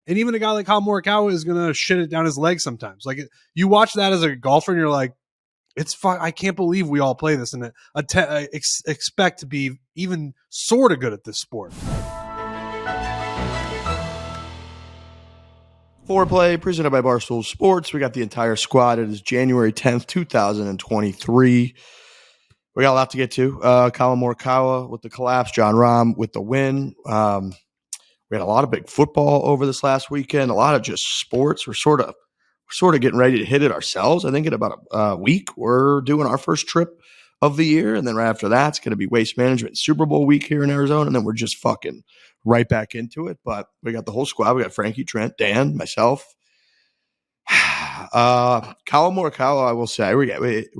And even a guy like Collin Morikawa is going to shit it down his leg sometimes. Like, you watch that as a golfer and you're like, it's fun. I can't believe we all play this and expect to be even sort of good at this sport. Foreplay presented by Barstool Sports. We got the entire squad. It is January 10th, 2023. We got a lot to get to. Collin Morikawa with the collapse, Jon Rahm with the win. We had a lot of big football over this last weekend, a lot of just sports. We're sort of getting ready to hit it ourselves. I think in about a week, we're doing our first trip of the year. And then right after that, it's going to be Waste Management Super Bowl week here in Arizona. And then we're just fucking right back into it. But we got the whole squad. We got Frankie, Trent, Dan, myself. Collin Morikawa, I will say, we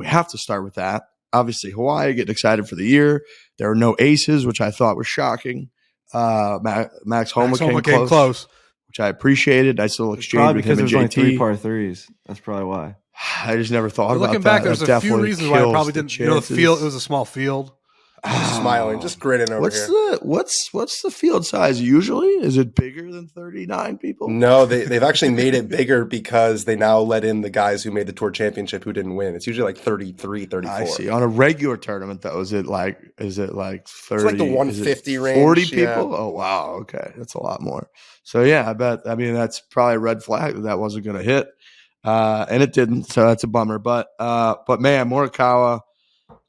have to start with that. Obviously, Hawaii, getting excited for the year. There are no aces, which I thought was shocking. Max Homa came close, which I appreciated. Nice little exchange probably with him and because there's JT. only 3 par 3s. That's probably why. I just never thought about Looking that. back, there's That a few reasons why I probably didn't. The field, it was a small field. Smiling, just grinning over here. What's the field size usually? Is it bigger than 39 people? No, they've actually made it bigger because they now let in the guys who made the tour championship who didn't win. It's usually like 33, 34. I see. On a regular tournament though, is it like 30? It's like the 150 range. 40 people? Yeah. Oh wow, okay. That's a lot more. So yeah, I mean that's probably a red flag that wasn't gonna hit. And it didn't, so that's a bummer. But man, Morikawa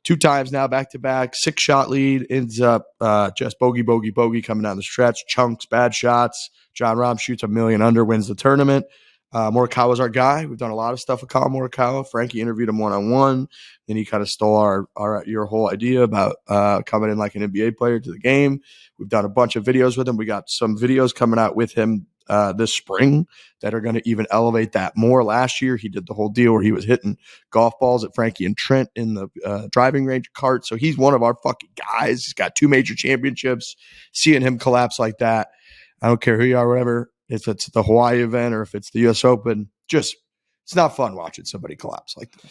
2 times now, back-to-back, 6-shot lead, ends up just bogey coming down the stretch, chunks, bad shots. Jon Rahm shoots a million under, wins the tournament. Morikawa's our guy. We've done a lot of stuff with Collin Morikawa. Frankie interviewed him one-on-one, and he kind of stole your whole idea about coming in like an NBA player to the game. We've done a bunch of videos with him. We got some videos coming out with him this spring that are going to even elevate that more. Last year, he did the whole deal where he was hitting golf balls at Frankie and Trent in the driving range cart. So he's one of our fucking guys. He's got 2 major championships. Seeing him collapse like that, I don't care who you are, whatever, if it's the Hawaii event or if it's the U.S. Open, it's not fun watching somebody collapse like that.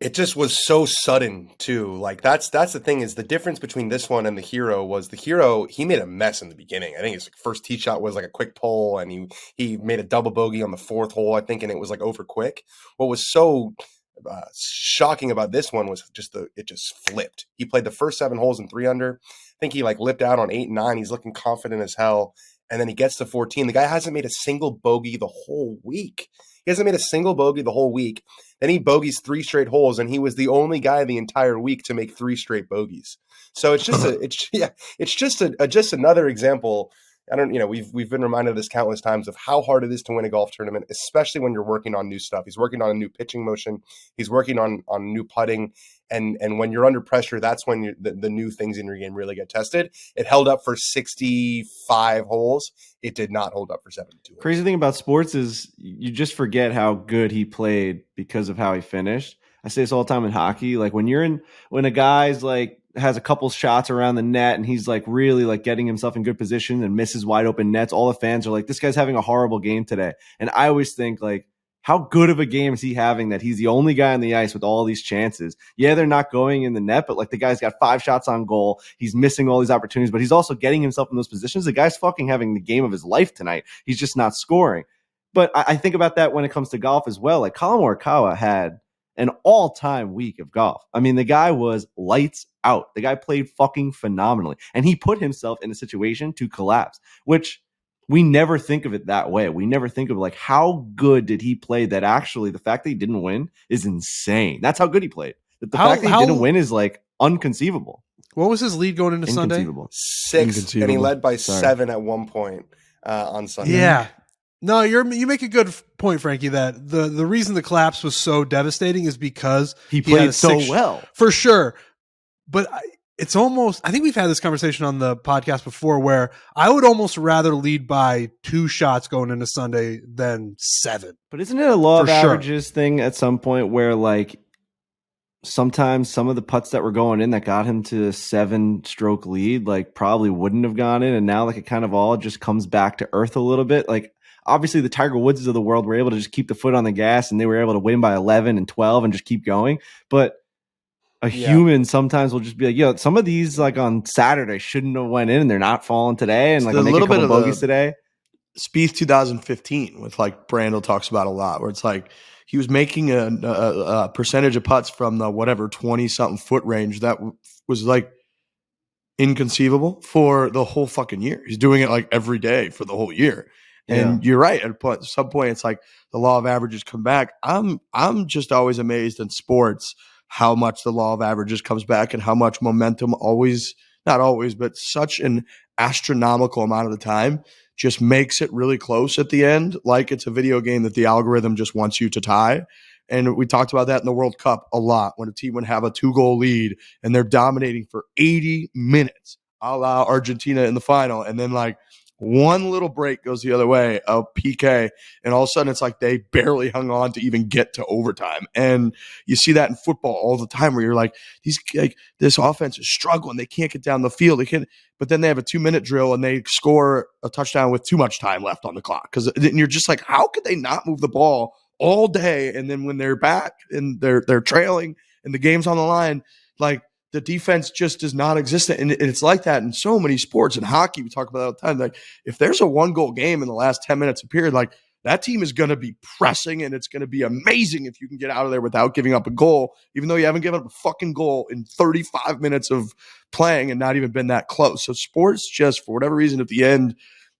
It just was so sudden too. Like that's the thing is the difference between this one and the Hero was the Hero, he made a mess in the beginning. I think his first tee shot was like a quick pull and he made a double bogey on the 4th hole, I think, and it was like over quick. What was so shocking about this one was it just flipped. He played the first 7 holes in 3 under. I think he like lipped out on 8 and 9. He's looking confident as hell. And then he gets to 14. The guy hasn't made a single bogey the whole week. He hasn't made a single bogey the whole week. Then he bogeys 3 straight holes, and he was the only guy the entire week to make 3 straight bogeys. So it's just just another example. We've been reminded of this countless times of how hard it is to win a golf tournament, especially when you're working on new stuff. He's working on a new pitching motion. He's working on new putting. And when you're under pressure, that's when the new things in your game really get tested. It held up for 65 holes. It did not hold up for 72 holes. Crazy thing about sports is you just forget how good he played because of how he finished. I say this all the time in hockey. Like when a guy's like has a couple shots around the net and he's like really like getting himself in good position and misses wide open nets, all the fans are like, this guy's having a horrible game today. And I always think like, how good of a game is he having that he's the only guy on the ice with all these chances? Yeah, they're not going in the net, but like the guy's got 5 shots on goal. He's missing all these opportunities, but he's also getting himself in those positions. The guy's fucking having the game of his life tonight. He's just not scoring. But I think about that when it comes to golf as well. Like Collin Morikawa had an all-time week of golf. I mean, the guy was lights out. The guy played fucking phenomenally. And he put himself in a situation to collapse, which we never think of it that way. We never think of like how good did he play that actually the fact that he didn't win is insane. That's how good he played. The fact that he didn't win is like unconceivable. What was his lead going into Sunday? 6, and he led by 7 at one point on Sunday. Yeah. No, you make a good point, Frankie, that the reason the collapse was so devastating is because he played so well. For sure. But it's almost, I think we've had this conversation on the podcast before where I would almost rather lead by 2 shots going into Sunday than 7. But isn't it a law of averages thing at some point where like sometimes some of the putts that were going in that got him to a 7-stroke lead, like probably wouldn't have gone in. And now like it kind of all just comes back to earth a little bit. Like obviously the Tiger Woodses of the world were able to just keep the foot on the gas and they were able to win by 11 and 12 and just keep going. But human sometimes will just be like, yo, some of these like on Saturday shouldn't have went in and they're not falling today. And like a little bit of bogeys today. Spieth 2015 with like Brandel talks about a lot, where it's like he was making a percentage of putts from the whatever 20-something foot range that was like inconceivable for the whole fucking year. He's doing it like every day for the whole year. And you're right. At some point, it's like the law of averages come back. I'm just always amazed in sports how much the law of averages comes back and how much momentum always, not always, but such an astronomical amount of the time just makes it really close at the end. Like it's a video game that the algorithm just wants you to tie. And we talked about that in the World Cup a lot when a team would have a 2-goal lead and they're dominating for 80 minutes, a la Argentina in the final. And then like one little break goes the other way, a PK, and all of a sudden it's like they barely hung on to even get to overtime. And you see that in football all the time where you're like, this offense is struggling. They can't get down the field. They can't, but then they have a 2-minute drill and they score a touchdown with too much time left on the clock. Because you're just like, how could they not move the ball all day? And then when they're back and they're trailing and the game's on the line, like, the defense just is non-existent. And it's like that in so many sports. In hockey, we talk about it all the time. Like, if there's a 1-goal game in the last 10 minutes of period, like that team is going to be pressing and it's going to be amazing if you can get out of there without giving up a goal, even though you haven't given up a fucking goal in 35 minutes of playing and not even been that close. So sports just, for whatever reason, at the end,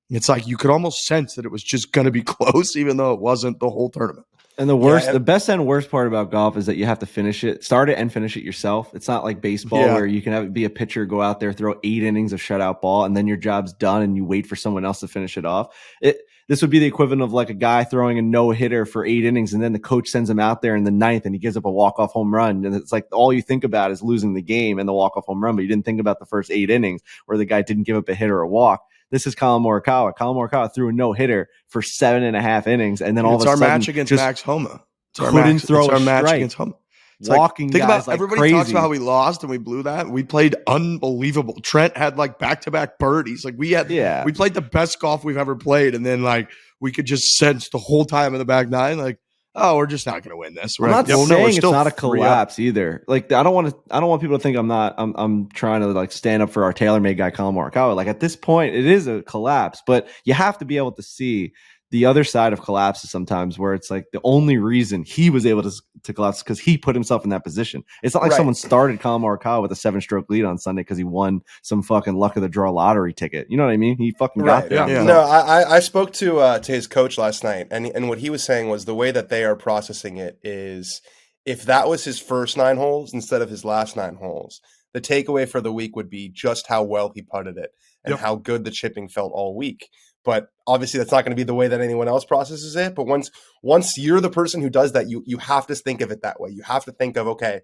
it's like you could almost sense that it was just going to be close, even though it wasn't the whole tournament. And the best and worst part about golf is that you have to start it and finish it yourself. It's not like baseball where you can be a pitcher, go out there, throw 8 innings of shutout ball, and then your job's done and you wait for someone else to finish it off. This would be the equivalent of like a guy throwing a no-hitter for 8 innings, and then the coach sends him out there in the 9th and he gives up a walk-off home run. And it's like all you think about is losing the game and the walk-off home run, but you didn't think about the first 8 innings where the guy didn't give up a hit or a walk. This is Collin Morikawa. Collin Morikawa threw a no-hitter for 7.5 innings, and then all of a sudden, it's our match against Max Homa. Couldn't throw a match strike. Against Homa. Walking think guys about like everybody crazy. Talks about how we lost and we blew that. We played unbelievable. Trent had like back-to-back birdies. Like we played the best golf we've ever played, and then like we could just sense the whole time in the back nine, like, oh, we're just not going to win this. I'm not saying it's not a collapse either. Like I don't want people to think I'm trying to like stand up for our TaylorMade guy Collin Morikawa. Like at this point, it is a collapse, but you have to be able to see the other side of collapses sometimes, where it's like the only reason he was able to collapse because he put himself in that position. It's not like someone started Collin Morikawa with a 7-stroke lead on Sunday because he won some fucking luck of the draw lottery ticket. You know what I mean? He fucking got there. Yeah. No, I spoke to his coach last night, and what he was saying was the way that they are processing it is if that was his first 9 holes instead of his last 9 holes, the takeaway for the week would be just how well he putted it and how good the chipping felt all week. But obviously that's not going to be the way that anyone else processes it. But once you're the person who does that, you have to think of it that way. You have to think of, okay,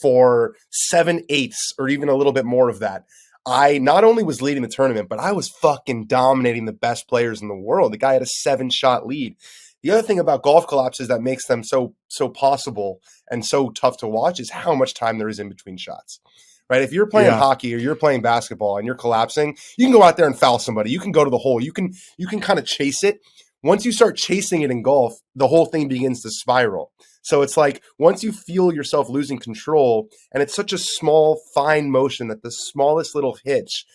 for 7/8 or even a little bit more of that, I not only was leading the tournament, but I was fucking dominating the best players in the world. The guy had a 7-shot lead. The other thing about golf collapses that makes them so possible and so tough to watch is how much time there is in between shots. Right? If you're playing hockey or you're playing basketball and you're collapsing, you can go out there and foul somebody. You can go to the hole. You can kind of chase it. Once you start chasing it in golf, the whole thing begins to spiral. So it's like once you feel yourself losing control, and it's such a small, fine motion that the smallest little hitch,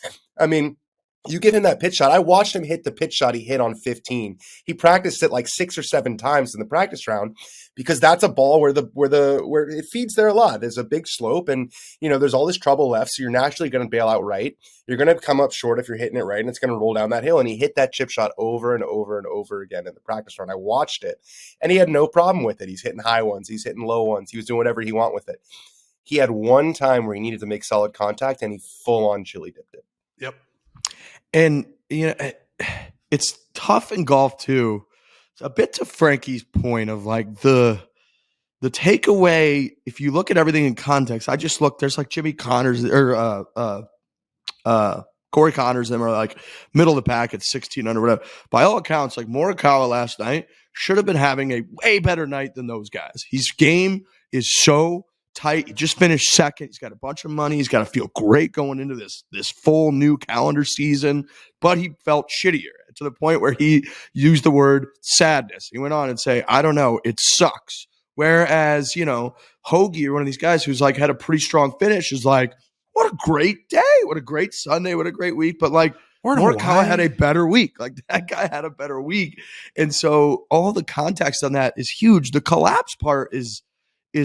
I mean, you give him that pitch shot. I watched him hit the pitch shot he hit on 15. He practiced it like 6 or 7 times in the practice round because that's a ball where it feeds there a lot. There's a big slope and, there's all this trouble left. So you're naturally going to bail out right. You're going to come up short if you're hitting it right, and it's going to roll down that hill. And he hit that chip shot over and over and over again in the practice round. I watched it and he had no problem with it. He's hitting high ones. He's hitting low ones. He was doing whatever he want with it. He had one time where he needed to make solid contact and he full on chili dipped it. Yep. And, it's tough in golf too. A bit to Frankie's point of like the takeaway, if you look at everything in context, I just look, there's like Jimmy Connors or Corey Connors, them are like middle of the pack at 16 under whatever. By all accounts, like Morikawa last night should have been having a way better night than those guys. His game is so tight. He just finished second. He's got a bunch of money. He's got to feel great going into this full new calendar season, but he felt shittier to the point where he used the word sadness. He went on and say, I don't know, it sucks. Whereas, Hoagie or one of these guys who's like had a pretty strong finish is like, what a great day. What a great Sunday. What a great week. But like, Or in Morikawa Hawaii. had a better week. Like that guy had a better week. And so all the context on that is huge. The collapse part is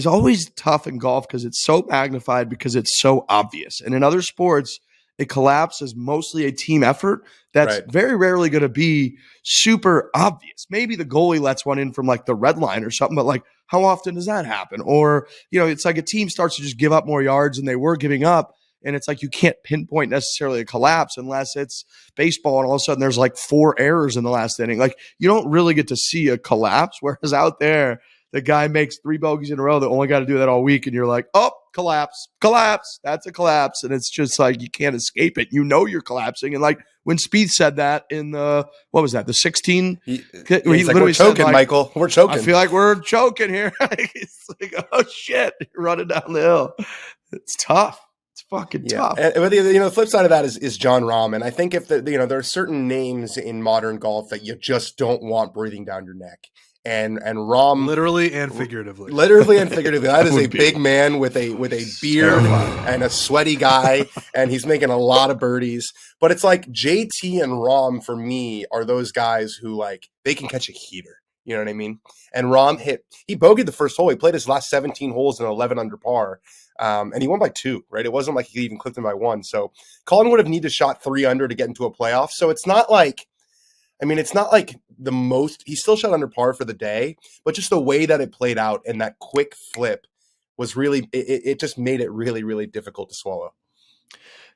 always tough in golf because it's so magnified because it's so obvious. And in other sports, a collapse is mostly a team effort that's very rarely going to be super obvious. Maybe the goalie lets one in from like the red line or something, but like how often does that happen? Or, it's like a team starts to just give up more yards than they were giving up. And it's like you can't pinpoint necessarily a collapse unless it's baseball and all of a sudden there's like 4 errors in the last inning. Like you don't really get to see a collapse, whereas out there, the guy makes 3 bogeys in a row that only got to do that all week. And you're like, oh, collapse. That's a collapse. And it's just like you can't escape it. You're collapsing. And like when Spieth said that in the 16? He's like, we're choking, like, Michael. We're choking. I feel like we're choking here. It's like, oh, shit. You're running down the hill. It's tough. It's fucking tough. But the flip side of that is Jon Rahm, and I think if there are certain names in modern golf that you just don't want breathing down your neck, and Rahm literally and figuratively, that is a big man with a beard and a sweaty guy, and he's making a lot of birdies. But it's like JT and Rahm for me are those guys who like they can catch a heater. You know what I mean? And Rahm he bogeyed the first hole. He played his last 17 holes in 11 under par. And he won by 2, right? It wasn't like he even clipped him by 1. So Collin would have needed to shot 3 under to get into a playoff. So it's not like the most, he still shot under par for the day, but just the way that it played out and that quick flip was really, it just made it really, really difficult to swallow.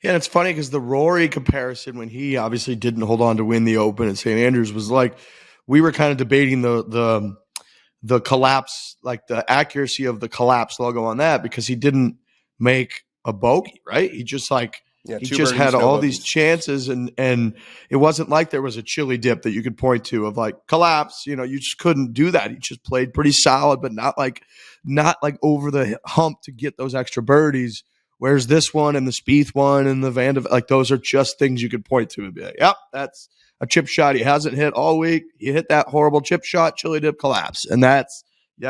Yeah, and it's funny because the Rory comparison when he obviously didn't hold on to win the Open at St. Andrews was like, we were kind of debating the collapse, like the accuracy of the collapse logo on that because he didn't make a bogey, right? He just he just had all these chances and it wasn't like there was a chili dip that you could point to of like collapse, you just couldn't do that. He just played pretty solid, but not like over the hump to get those extra birdies. Whereas this one and the Spieth one and the like those are just things you could point to and be like, yep, that's a chip shot he hasn't hit all week. He hit that horrible chip shot, chili dip collapse. And that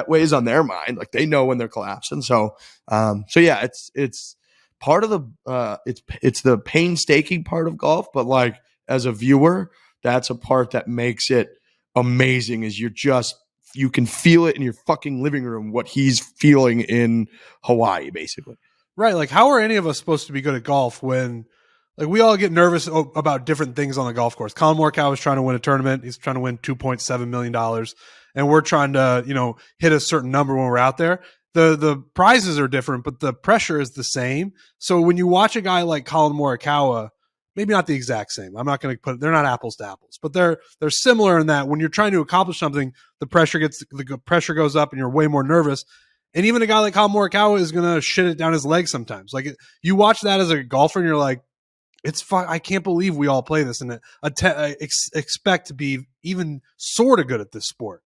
weighs on their mind. Like they know when they're collapsing. So yeah, it's part of the it's the painstaking part of golf, but like as a viewer, that's a part that makes it amazing is you can feel it in your fucking living room what he's feeling in Hawaii, basically. Right. Like how are any of us supposed to be good at golf when like we all get nervous about different things on the golf course? Collin Morikawa is trying to win a tournament. He's trying to win $2.7 million. And we're trying to, hit a certain number when we're out there. The prizes are different, but the pressure is the same. So when you watch a guy like Collin Morikawa, maybe not the exact same. I'm not going to they're not apples to apples, but they're similar in that when you're trying to accomplish something, the pressure goes up and you're way more nervous. And even a guy like Collin Morikawa is going to shit it down his leg sometimes. Like you watch that as a golfer and you're like, it's fun. I can't believe we all play this and expect to be even sort of good at this sport.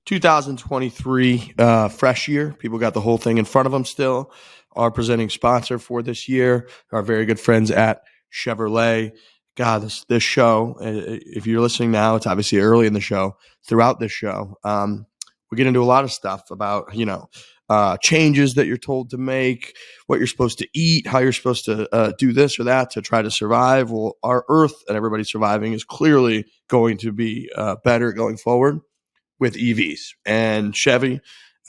$2023 fresh year. People got the whole thing in front of them still. Our presenting sponsor for this year, our very good friends at Chevrolet. God, this show, if you're listening now, it's obviously early in the show. Throughout this show, we get into a lot of stuff about, changes that you're told to make, what you're supposed to eat, how you're supposed to do this or that to try to survive. Well, our Earth and everybody surviving is clearly going to be better going forward with EVs. And Chevy,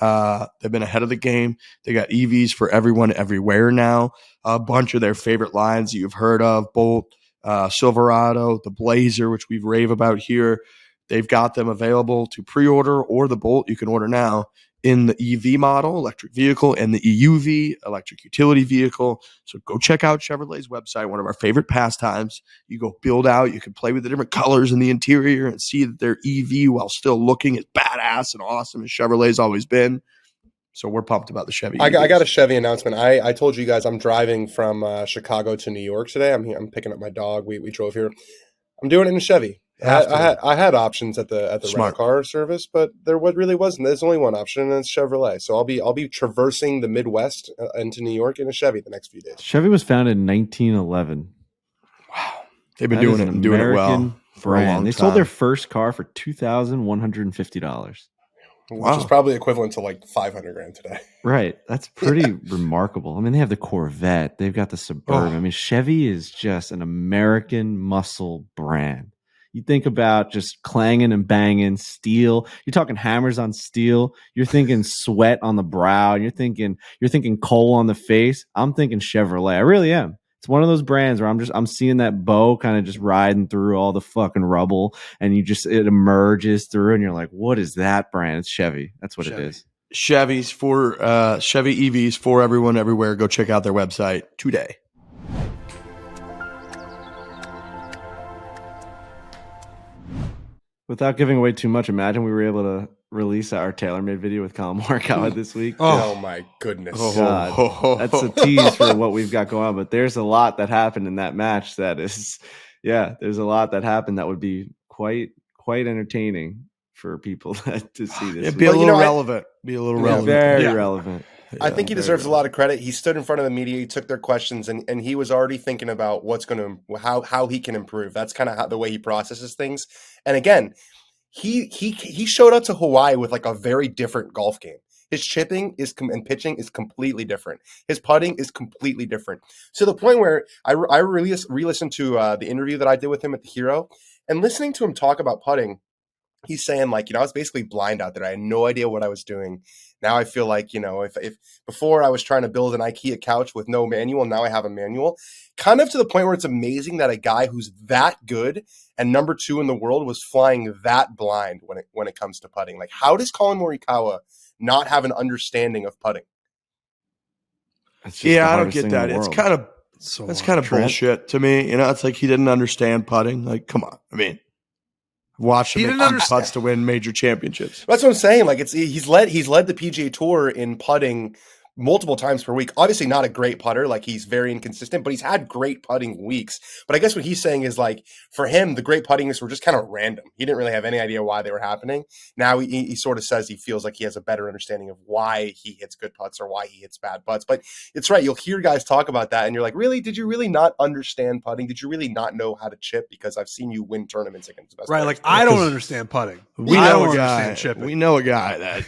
they've been ahead of the game. They got EVs for everyone everywhere now. A bunch of their favorite lines that you've heard of, Bolt, Silverado, the Blazer, which we rave about here. They've got them available to pre-order, or the Bolt you can order now in the EV model, electric vehicle, and the EUV, electric utility vehicle. So go check out Chevrolet's website, one of our favorite pastimes. You go build out, you can play with the different colors in the interior and see that they're EV while still looking as badass and awesome as Chevrolet's always been. So we're pumped about the Chevy. I got a Chevy announcement. I told you guys I'm driving from Chicago to New York today. I'm picking up my dog. We drove here. I'm doing it in a Chevy. I had options at the rental car service, but there really wasn't. There's only one option, and it's Chevrolet. So I'll be traversing the Midwest into New York in a Chevy the next few days. Chevy was founded in 1911. Wow, they've been doing it and doing it well for a long time. They sold their first car for $2,150. which is probably equivalent to like 500 grand today. Right. That's pretty remarkable. I mean, they have the Corvette. They've got the Suburban. I mean, Chevy is just an American muscle brand. You think about just clanging and banging steel. You're talking hammers on steel. You're thinking sweat on the brow. You're thinking coal on the face. I'm thinking Chevrolet. I really am. It's one of those brands where I'm seeing that bow kind of just riding through all the fucking rubble, and it emerges through, and you're like, what is that brand? It's Chevy. That's what Chevy. it is. Chevy EVs for everyone everywhere. Go check out their website today. Without giving away too much, imagine we were able to release our TaylorMade video with Collin Morikawa this week. Oh my goodness. God. That's a tease for what we've got going on. But there's a lot that happened in that match there's a lot that happened that would be quite entertaining for people to see this. It'd be a little relevant. Very relevant. I think he deserves a lot of credit. He stood in front of the media, he took their questions, and he was already thinking about how he can improve. That's kind of the way he processes things. And again, he showed up to Hawaii with like a very different golf game. His chipping and pitching is completely different. His putting is completely different. To the point where I re-listened to the interview that I did with him at the Hero, and listening to him talk about putting, he's saying like, I was basically blind out there. I had no idea what I was doing. Now I feel like, if before I was trying to build an IKEA couch with no manual, now I have a manual. Kind of to the point where it's amazing that a guy who's that good and number 2 in the world was flying that blind when it comes to putting. Like, how does Collin Morikawa not have an understanding of putting? I don't get that. It's kind of bullshit to me. It's like he didn't understand putting. Like, come on. I mean, watch him make putts to win major championships. That's what I'm saying. Like, he's led the PGA Tour in putting multiple times per week. Obviously not a great putter. Like, he's very inconsistent, but he's had great putting weeks. But I guess what he's saying is, like, for him, the great putting were just kind of random. He didn't really have any idea why they were happening. Now he sort of says he feels like he has a better understanding of why he hits good putts or why he hits bad putts. But it's right. You'll hear guys talk about that and you're like, really? Did you really not understand putting? Did you really not know how to chip? Because I've seen you win tournaments against the best players. Like, I don't understand putting. We know a guy that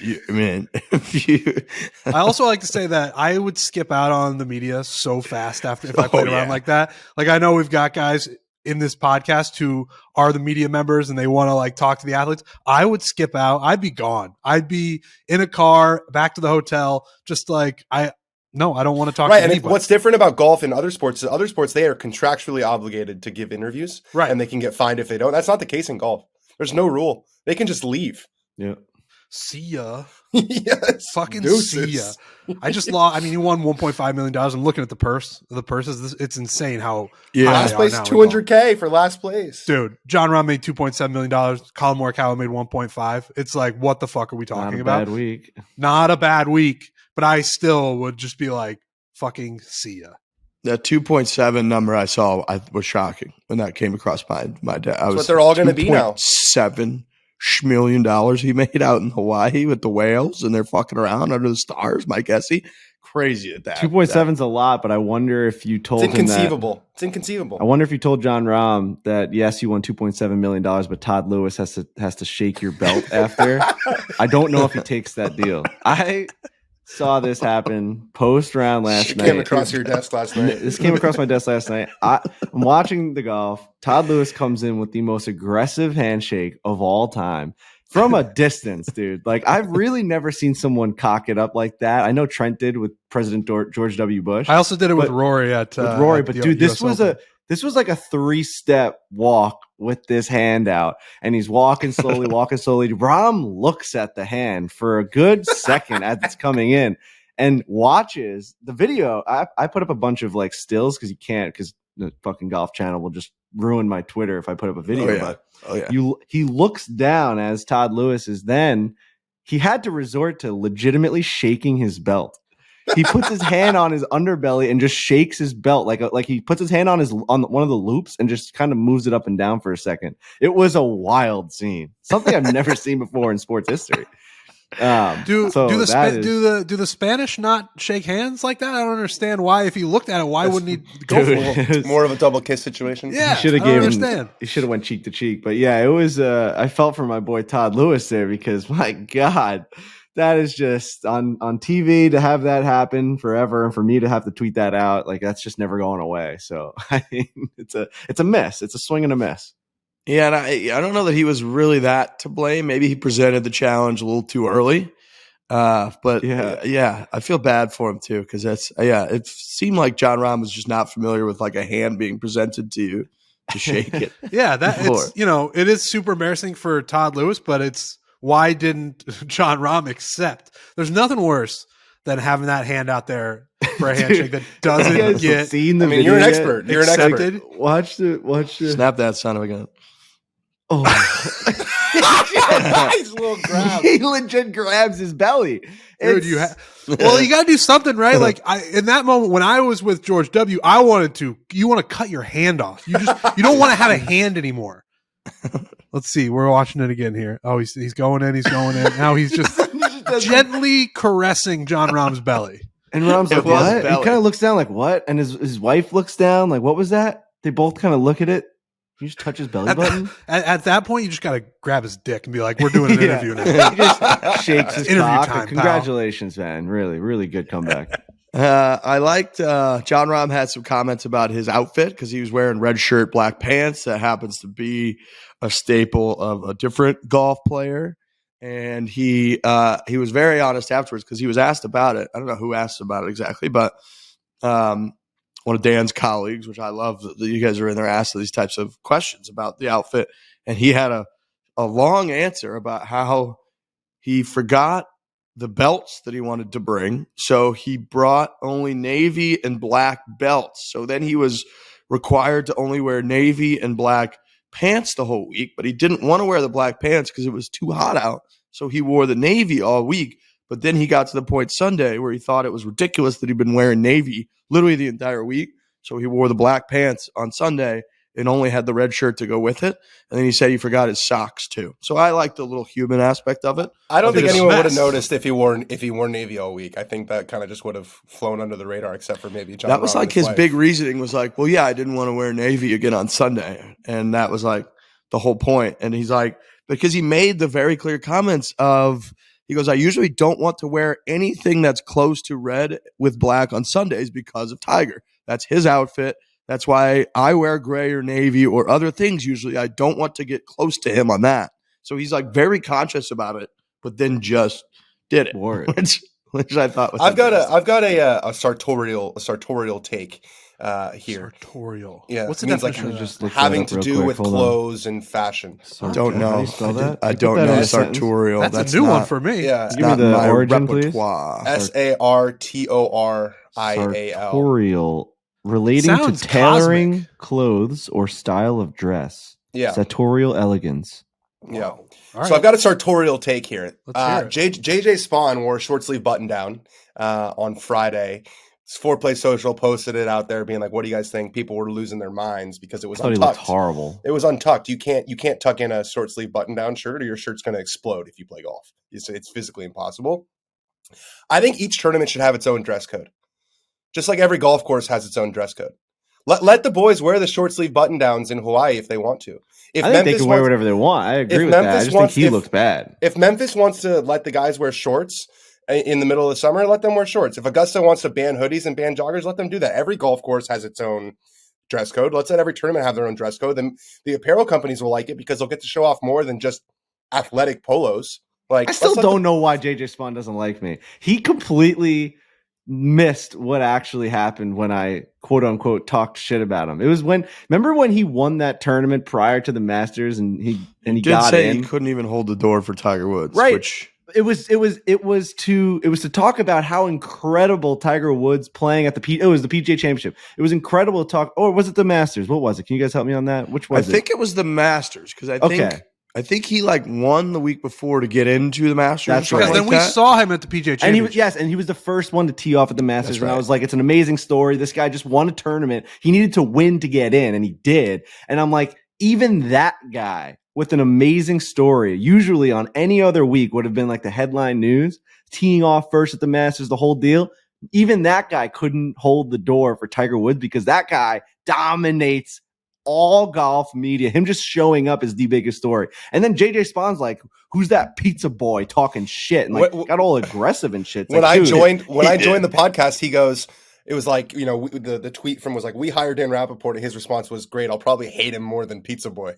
I also like to say that I would skip out on the media so fast if I played around like that. Like, I know we've got guys in this podcast who are the media members and they want to like talk to the athletes. I would skip out. I'd be gone. I'd be in a car back to the hotel. Just like, I don't want to talk to anybody. And what's different about golf and other sports they are contractually obligated to give interviews, right? And they can get fined if they don't. That's not the case in golf. There's no rule. They can just leave. Yeah. See ya. Yes. Fucking deuces. See ya. I just lost. I mean, he won $1.5 million. I'm looking at the purse. The purses. It's insane how. Last place $200K for last place. Dude, Jon Rahm made $2.7 million. Collin Morikawa made 1.5. It's like, what the fuck are we talking about? Not a bad week. But I still would just be like, fucking see ya. That 2.7 number I saw was shocking when that came across my desk. That's what they're all going to be now. $7 million he made out in Hawaii with the whales, and they're fucking around under the stars. Mike Essie, crazy at that. 2.7 is a lot, but I wonder if you told it's inconceivable. It's inconceivable. I wonder if you told Jon Rahm that yes, you won $2.7 million, but Todd Lewis has to shake your belt after. I don't know if he takes that deal. I saw this happen post round last night. Came across your desk last night. This came across my desk last night. I'm watching the golf. Todd Lewis comes in with the most aggressive handshake of all time from a distance, dude. Like, I've really never seen someone cock it up like that. I know Trent did with President George W. Bush. I also did it with Rory but dude, this was like a 3-step walk with this hand out, and he's walking slowly. Rahm looks at the hand for a good second as it's coming in and watches the video. I put up a bunch of like stills because the fucking Golf Channel will just ruin my Twitter if I put up a video. He looks down as Todd Lewis is he had to resort to legitimately shaking his belt. He puts his hand on his underbelly and just shakes his belt like he puts his hand on one of the loops and just kind of moves it up and down for a second. It was a wild scene, something I've never seen before in sports history. Do so do that is- do the Spanish not shake hands like that? I don't understand why. If he looked at it, why wouldn't he go Dude, for it? it was- More of a double kiss situation. Yeah, He should have I don't given. understand. He should have went cheek to cheek. But yeah, it was. I felt for my boy Todd Lewis there because my God, that is just on TV to have that happen forever, and for me to have to tweet that out, like that's just never going away. So I mean, it's a miss. It's a swing and a miss. Yeah, and I don't know that he was really that to blame. Maybe he presented the challenge a little too early. But yeah, I feel bad for him too because it seemed like Jon Rahm was just not familiar with like a hand being presented to you to shake it. Yeah, before. it's it is super embarrassing for Todd Lewis, but it's why didn't Jon Rahm accept? There's nothing worse than having that hand out there for a handshake that doesn't get. Seen the you're an video expert. You're an accepted. expert. Watch the. Snap that son of a gun. Oh. He's a little grab. He legit grabs his belly. Dude, you got to do something, right? Like in that moment when I was with George W, I wanted to. You want to cut your hand off. You don't want to have a hand anymore. Let's see. We're watching it again here. Oh, he's going in. He's going in. Now he's just gently caressing Jon Rahm's belly. And Rahm's like, It was what? He belly. kind of looks down like, what? And his wife looks down like, what was that? They both kind of look at it. You just touch his belly button. At that point, you just got to grab his dick and be like, "We're doing an Yeah. interview now." He just shakes his Interview cock. time, Congratulations, man. Really, really good comeback. I liked Jon Rahm had some comments about his outfit because he was wearing red shirt, black pants. That happens to be a staple of a different golf player. And he was very honest afterwards because he was asked about it. I don't know who asked about it exactly, but one of Dan's colleagues, which I love that you guys are in there asking these types of questions about the outfit. And he had a long answer about how he forgot the belts that he wanted to bring. So he brought only navy and black belts. So then he was required to only wear navy and black pants the whole week, but he didn't want to wear the black pants because it was too hot out. So he wore the navy all week. But then he got to the point Sunday where he thought it was ridiculous that he'd been wearing navy literally the entire week. So he wore the black pants on Sunday and only had the red shirt to go with it. And then he said he forgot his socks too. So I like the little human aspect of it. I don't think It's a anyone would mess. have noticed if he wore navy all week. I think that kind of just would have flown under the radar, except for maybe Jon. That was Rahm like and his wife. big reasoning was like, well, yeah, I didn't want to wear navy again on Sunday. And that was like the whole point. And he's like, because he made the very clear comments of, he goes, I usually don't want to wear anything that's close to red with black on Sundays because of Tiger. That's his outfit. That's why I wear gray or navy or other things. Usually I don't want to get close to him on that. So he's like very conscious about it, but then just did it. Wore it. Which I thought was I've got interesting. a sartorial take here. Sartorial. Yeah, What's it the means like definition of just that? look that having up to real do quick. with Hold on. clothes and fashion. I don't know. How do you spell that? I Put don't that know in a sentence. sartorial. That's a new not- one for me. Yeah, It's Give me not the my origin, please. repertoire. sartorial. Sartorial, relating Sounds to tailoring cosmic. clothes or style of dress. Yeah, Sartorial elegance. yeah. All right. So I've got a sartorial take here. Let's hear it. JJ Spaun wore a short sleeve button down on Friday. Foreplay Social posted it out there, being like, "What do you guys think?" People were losing their minds because it was I thought he looked untucked. horrible. It was untucked. You can't tuck in a short sleeve button down shirt, or your shirt's going to explode if you play golf. It's physically impossible. I think each tournament should have its own dress code, just like every golf course has its own dress code. Let the boys wear the short sleeve button downs in Hawaii if they want to. If I think they Memphis can wear wants- whatever they want. I agree if with that. I Memphis just think wants- he if- looked bad. If Memphis wants to let the guys wear shorts in the middle of the summer, let them wear shorts. If Augusta wants to ban hoodies and ban joggers, let them do that. Every golf course has its own dress code. Let's let every tournament have their own dress code. Then the apparel companies will like it because they'll get to show off more than just athletic polos. Like I still let's let don't know why JJ Spaun doesn't like me. He completely missed what actually happened when I quote unquote talked shit about him. It was remember when he won that tournament prior to the Masters and he Did got say in. he couldn't even hold the door for Tiger Woods, Right. Which It was to talk about how incredible Tiger Woods playing at the PGA Championship. It was incredible to talk. Or was it the Masters? What was it? Can you guys help me on that? Which I was think it was the Masters because Okay. I think he like won the week before to get into the Masters. That's or Because something then like we that. saw him at the PGA And he Championship. was, and he was the first one to tee off at the Masters. That's And I right. was like, it's an amazing story. This guy just won a tournament. He needed to win to get in, and he did. And I'm like, even that guy with an amazing story, usually on any other week would have been like the headline news, teeing off first at the Masters, the whole deal. Even that guy couldn't hold the door for Tiger Woods because that guy dominates all golf media. Him just showing up is the biggest story. And then JJ Spawn's like, who's that pizza boy talking shit? And like got all aggressive and shit. It's when like, I joined the podcast, he goes, it was like, the tweet from was like, we hired Dan Rappaport, and his response was, great, I'll probably hate him more than Pizza Boy.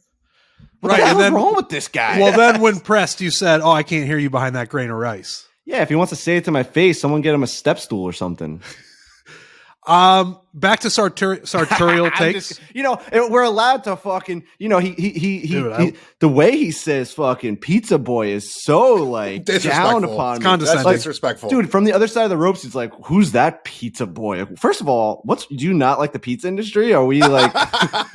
What the hell is wrong with this guy? Well, then when pressed, you said, oh, I can't hear you behind that grain of rice. Yeah, if he wants to say it to my face, someone get him a step stool or something. Back to sartorial takes. We're allowed to fucking, the way he says fucking pizza boy is so like down upon me. Condescending. That's disrespectful. Dude, from the other side of the ropes, he's like, who's that pizza boy? First of all, do you not like the pizza industry? Are we like,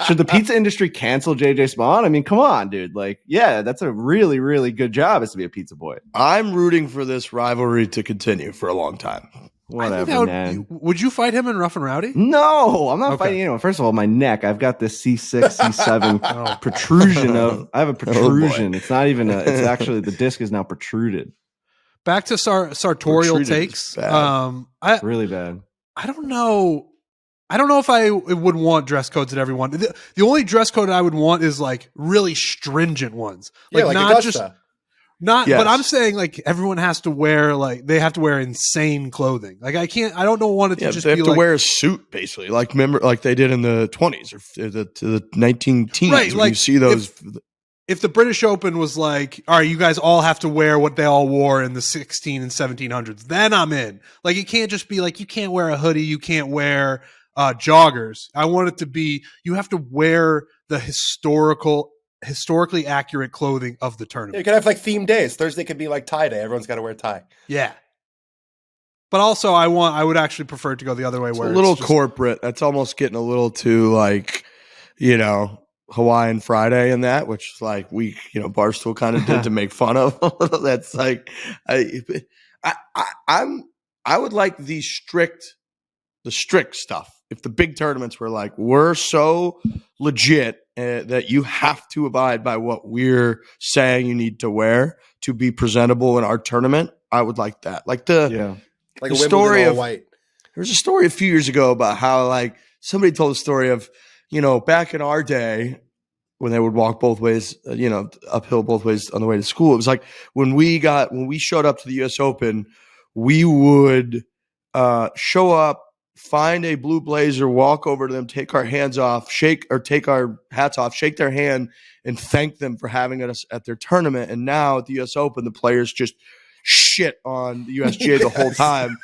should the pizza industry cancel JJ Spaun? I mean, come on, dude. Like, yeah, that's a really, really good job is to be a pizza boy. I'm rooting for this rivalry to continue for a long time. Whatever, man. Would you fight him in Rough and Rowdy? No, I'm not fighting anyone. First of all, my neck, I've got this C6, C7 protrusion I have a protrusion. It's not even it's actually the disc is now protruded. Back to sartorial takes. Really bad. I don't know if I would want dress codes at everyone. The only dress code I would want is like really stringent ones. Like, like not Augusta. just but I'm saying like everyone has to wear they have to wear insane clothing. Like I don't want it to just they have be to like, wear a suit basically. Like remember like they did in the 20s or the 19 teens. Right, like you see those. If the British Open was like, all right, you guys all have to wear what they all wore in the 16 and 1700s, then I'm in. Like it can't just be like you can't wear a hoodie, you can't wear joggers. I want it to be you have to wear the historically accurate clothing of the tournament. You could have like themed days. Thursday could be like tie day. Everyone's got to wear a tie. Yeah. But also I would actually prefer to go the other way It's where a little corporate. That's almost getting a little too like, Hawaiian Friday and that, which is like we, Barstool kind of did to make fun of. That's like, I would like the strict stuff. If the big tournaments were like, we're so legit that you have to abide by what we're saying you need to wear to be presentable in our tournament, I would like that. Like like the a story all of white. There was a story a few years ago about how like somebody told a story of, back in our day when they would walk both ways, uphill both ways on the way to school. It was like when we showed up to the US Open, we would show up, find a blue blazer, walk over to them, take our hands off, take our hats off, shake their hand, and thank them for having us at their tournament. And now at the US Open, the players just shit on the USGA the whole time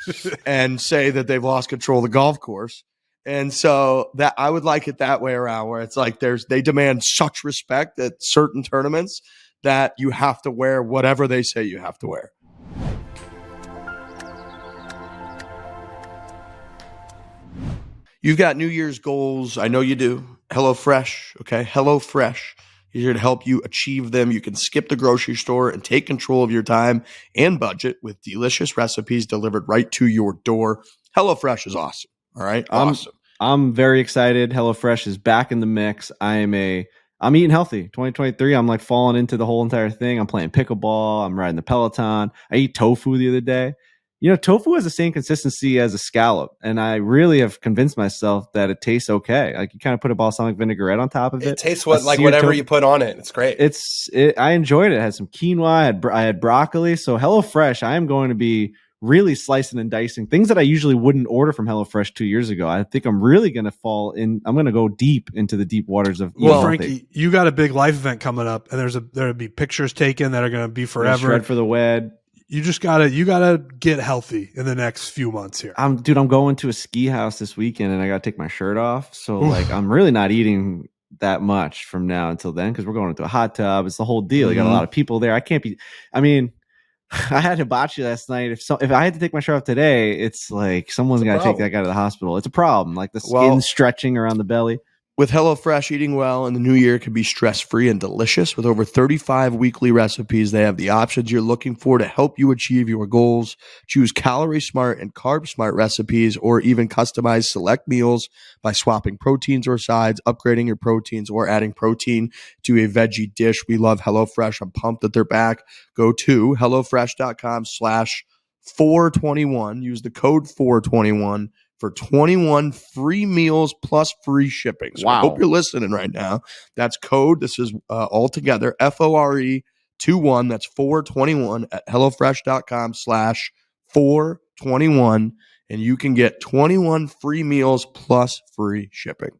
and say that they've lost control of the golf course. And so that I would like it that way around, where it's like they demand such respect at certain tournaments that you have to wear whatever they say you have to wear. You've got New Year's goals. I know you do. HelloFresh, okay? HelloFresh is here to help you achieve them. You can skip the grocery store and take control of your time and budget with delicious recipes delivered right to your door. HelloFresh is awesome, all right? Awesome. I'm very excited. HelloFresh is back in the mix. I'm eating healthy. 2023, I'm like falling into the whole entire thing. I'm playing pickleball. I'm riding the Peloton. I eat tofu the other day. Tofu has the same consistency as a scallop, and I really have convinced myself that it tastes okay. Like you kind of put a balsamic vinaigrette on top of it. It tastes like whatever you put on it. It's great. I enjoyed it. It had some quinoa. I had broccoli. So HelloFresh, I am going to be really slicing and dicing things that I usually wouldn't order from HelloFresh 2 years ago. I think I'm really going to fall in. I'm going to go deep into the deep waters of. Well, Frankie, you got a big life event coming up, and there'll be pictures taken that are going to be forever. Shred for the wed. You just gotta get healthy in the next few months here. I'm going to a ski house this weekend and I gotta take my shirt off. So like I'm really not eating that much from now until then because we're going into a hot tub. It's the whole deal. You got a lot of people there. I had hibachi last night. If I had to take my shirt off today, it's like someone's got to take that guy to the hospital. It's a problem. Like the skin stretching around the belly. With HelloFresh, eating well in the new year can be stress-free and delicious. With over 35 weekly recipes, they have the options you're looking for to help you achieve your goals. Choose calorie-smart and carb-smart recipes, or even customize select meals by swapping proteins or sides, upgrading your proteins, or adding protein to a veggie dish. We love HelloFresh. I'm pumped that they're back. Go to HelloFresh.com/421. Use the code 421 for 21 free meals plus free shipping. So I hope you're listening right now. That's code. This is all together. FORE21. That's 421 at HelloFresh.com/421. And you can get 21 free meals plus free shipping.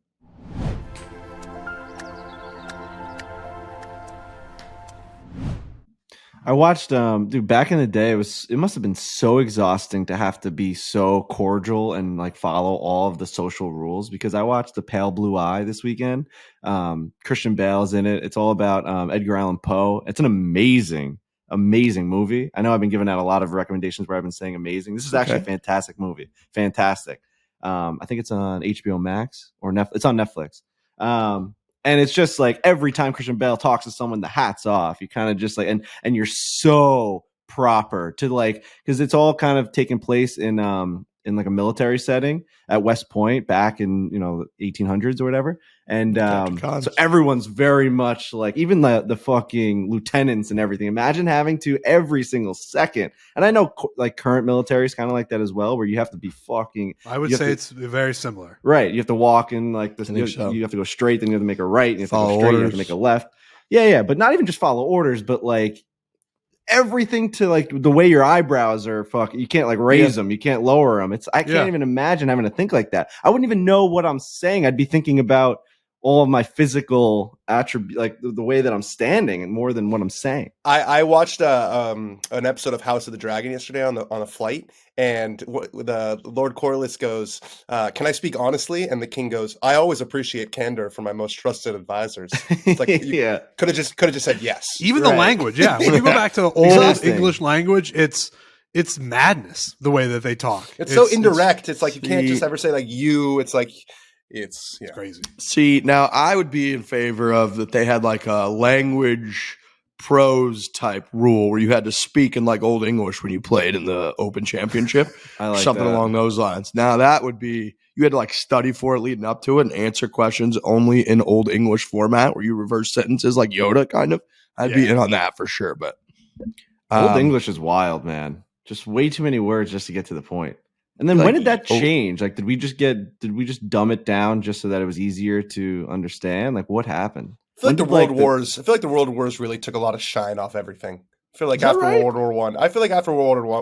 I watched, dude, back in the day, it must have been so exhausting to have to be so cordial and like follow all of the social rules, because I watched The Pale Blue Eye this weekend. Christian Bale's in it. It's all about Edgar Allan Poe. It's an amazing movie. I know I've been giving out a lot of recommendations where I've been saying amazing. This is actually a fantastic movie. Fantastic. I think it's on HBO Max or it's on Netflix. And it's just like every time Christian Bale talks to someone, the hat's off. You kind of just like, and you're so proper to like, because it's all kind of taking place in like a military setting at West Point back in 1800s or whatever. And so everyone's very much like, even the fucking lieutenants and everything. Imagine having to every single second. And I know like current military is kind of like that as well, where you have to be fucking. I would say it's very similar. Right. You have to walk in like this. You have to go straight, then you have to make a right. And you have to go straight. You have to make a left. Yeah. But not even just follow orders, but like everything to like the way your eyebrows are fucking. You can't like raise them. You can't lower them. I can't even imagine having to think like that. I wouldn't even know what I'm saying. I'd be thinking about all of my physical attribute, like the way that I'm standing, and more than what I'm saying. I watched an episode of House of the Dragon yesterday on a flight, and the Lord Corlys goes, "Can I speak honestly?" And the king goes, "I always appreciate candor from my most trusted advisors." It's like could have just said yes. Even the language, when you go back to the old English language, it's madness the way that they talk. It's so indirect. It's like you can't just ever say like you. It's like. It's crazy. See, now I would be in favor of that they had like a language prose type rule where you had to speak in like Old English when you played in the Open Championship. I like something along those lines. Now that would be, you had to like study for it leading up to it and answer questions only in Old English format where you reverse sentences like Yoda kind of. I'd be in on that for sure. But Old English is wild, man. Just way too many words just to get to the point. And then when did that change? Like, did we just dumb it down just so that it was easier to understand? Like, what happened? I feel like the World Wars really took a lot of shine off everything. I feel like after World War One,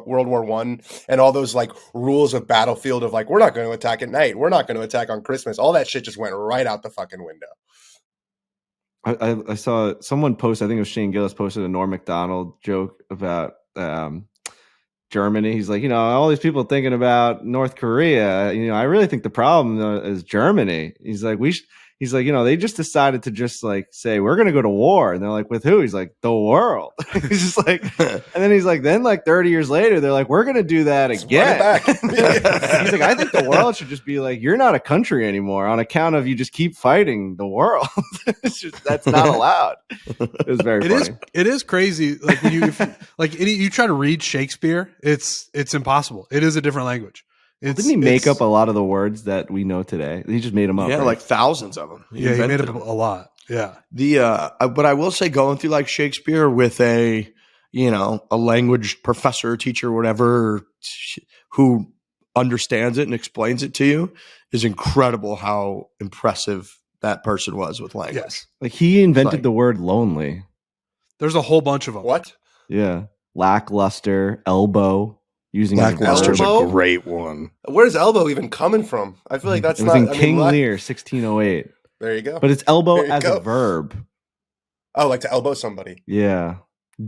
World War One, and all those like rules of battlefield of like, we're not going to attack at night, we're not going to attack on Christmas. All that shit just went right out the fucking window. I saw someone post, I think it was Shane Gillis posted a Norm Macdonald joke about Germany. He's like, all these people thinking about North Korea. I really think the problem is Germany. He's like, they just decided to just like say we're going to go to war, and they're like, with who? He's like, the world. He's just like, and then he's like, then like 30 years later, they're like, we're going to do that again. He's like, I think the world should just be like, you're not a country anymore on account of you just keep fighting the world. That's not allowed. It was very funny. It is crazy. Like when you try to read Shakespeare, it's impossible. It is a different language. Didn't he make up a lot of the words that we know today? He just made them up. Yeah, right? like thousands of them. He made up a lot. Yeah. But I will say, going through like Shakespeare with a language professor or teacher or whatever who understands it and explains it to you is incredible how impressive that person was with language. Yes. Like he invented the word lonely. There's a whole bunch of them. What? Yeah. Lackluster, elbow. Using Lackluster's a great one. Where's elbow even coming from? I feel like that's it was in King Lear, 1608. There you go. But it's elbow as a verb. Oh, like to elbow somebody. Yeah.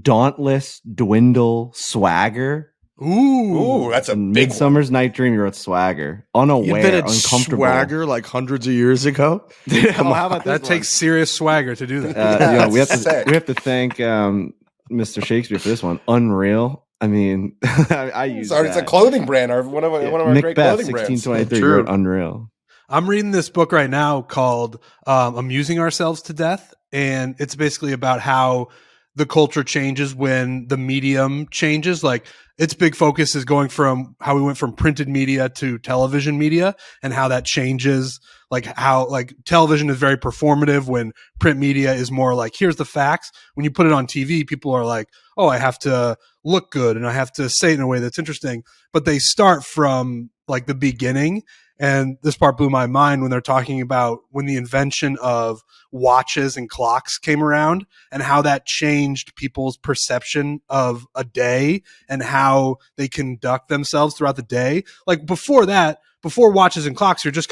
Dauntless, dwindle, swagger. Ooh, that's a big Midsummer's Night Dream. You wrote swagger. Unaware, uncomfortable. Swagger like hundreds of years ago. Come on, how about that takes serious swagger to do that. We have to thank Mr. Shakespeare for this one. Unreal. I mean, I use Sorry, it's a clothing brand. One of our great clothing brands. 1623 wrote Unreal. I'm reading this book right now called Amusing Ourselves to Death. And it's basically about how the culture changes when the medium changes. Like its big focus is going from how we went from printed media to television media and how that changes. Like how like television is very performative when print media is more like, here's the facts. When you put it on TV, people are like, oh, I have to look good and I have to say it in a way that's interesting. But they start from like the beginning. And this part blew my mind when they're talking about when the invention of watches and clocks came around and how that changed people's perception of a day and how they conduct themselves throughout the day. Like before that, before watches and clocks, you're just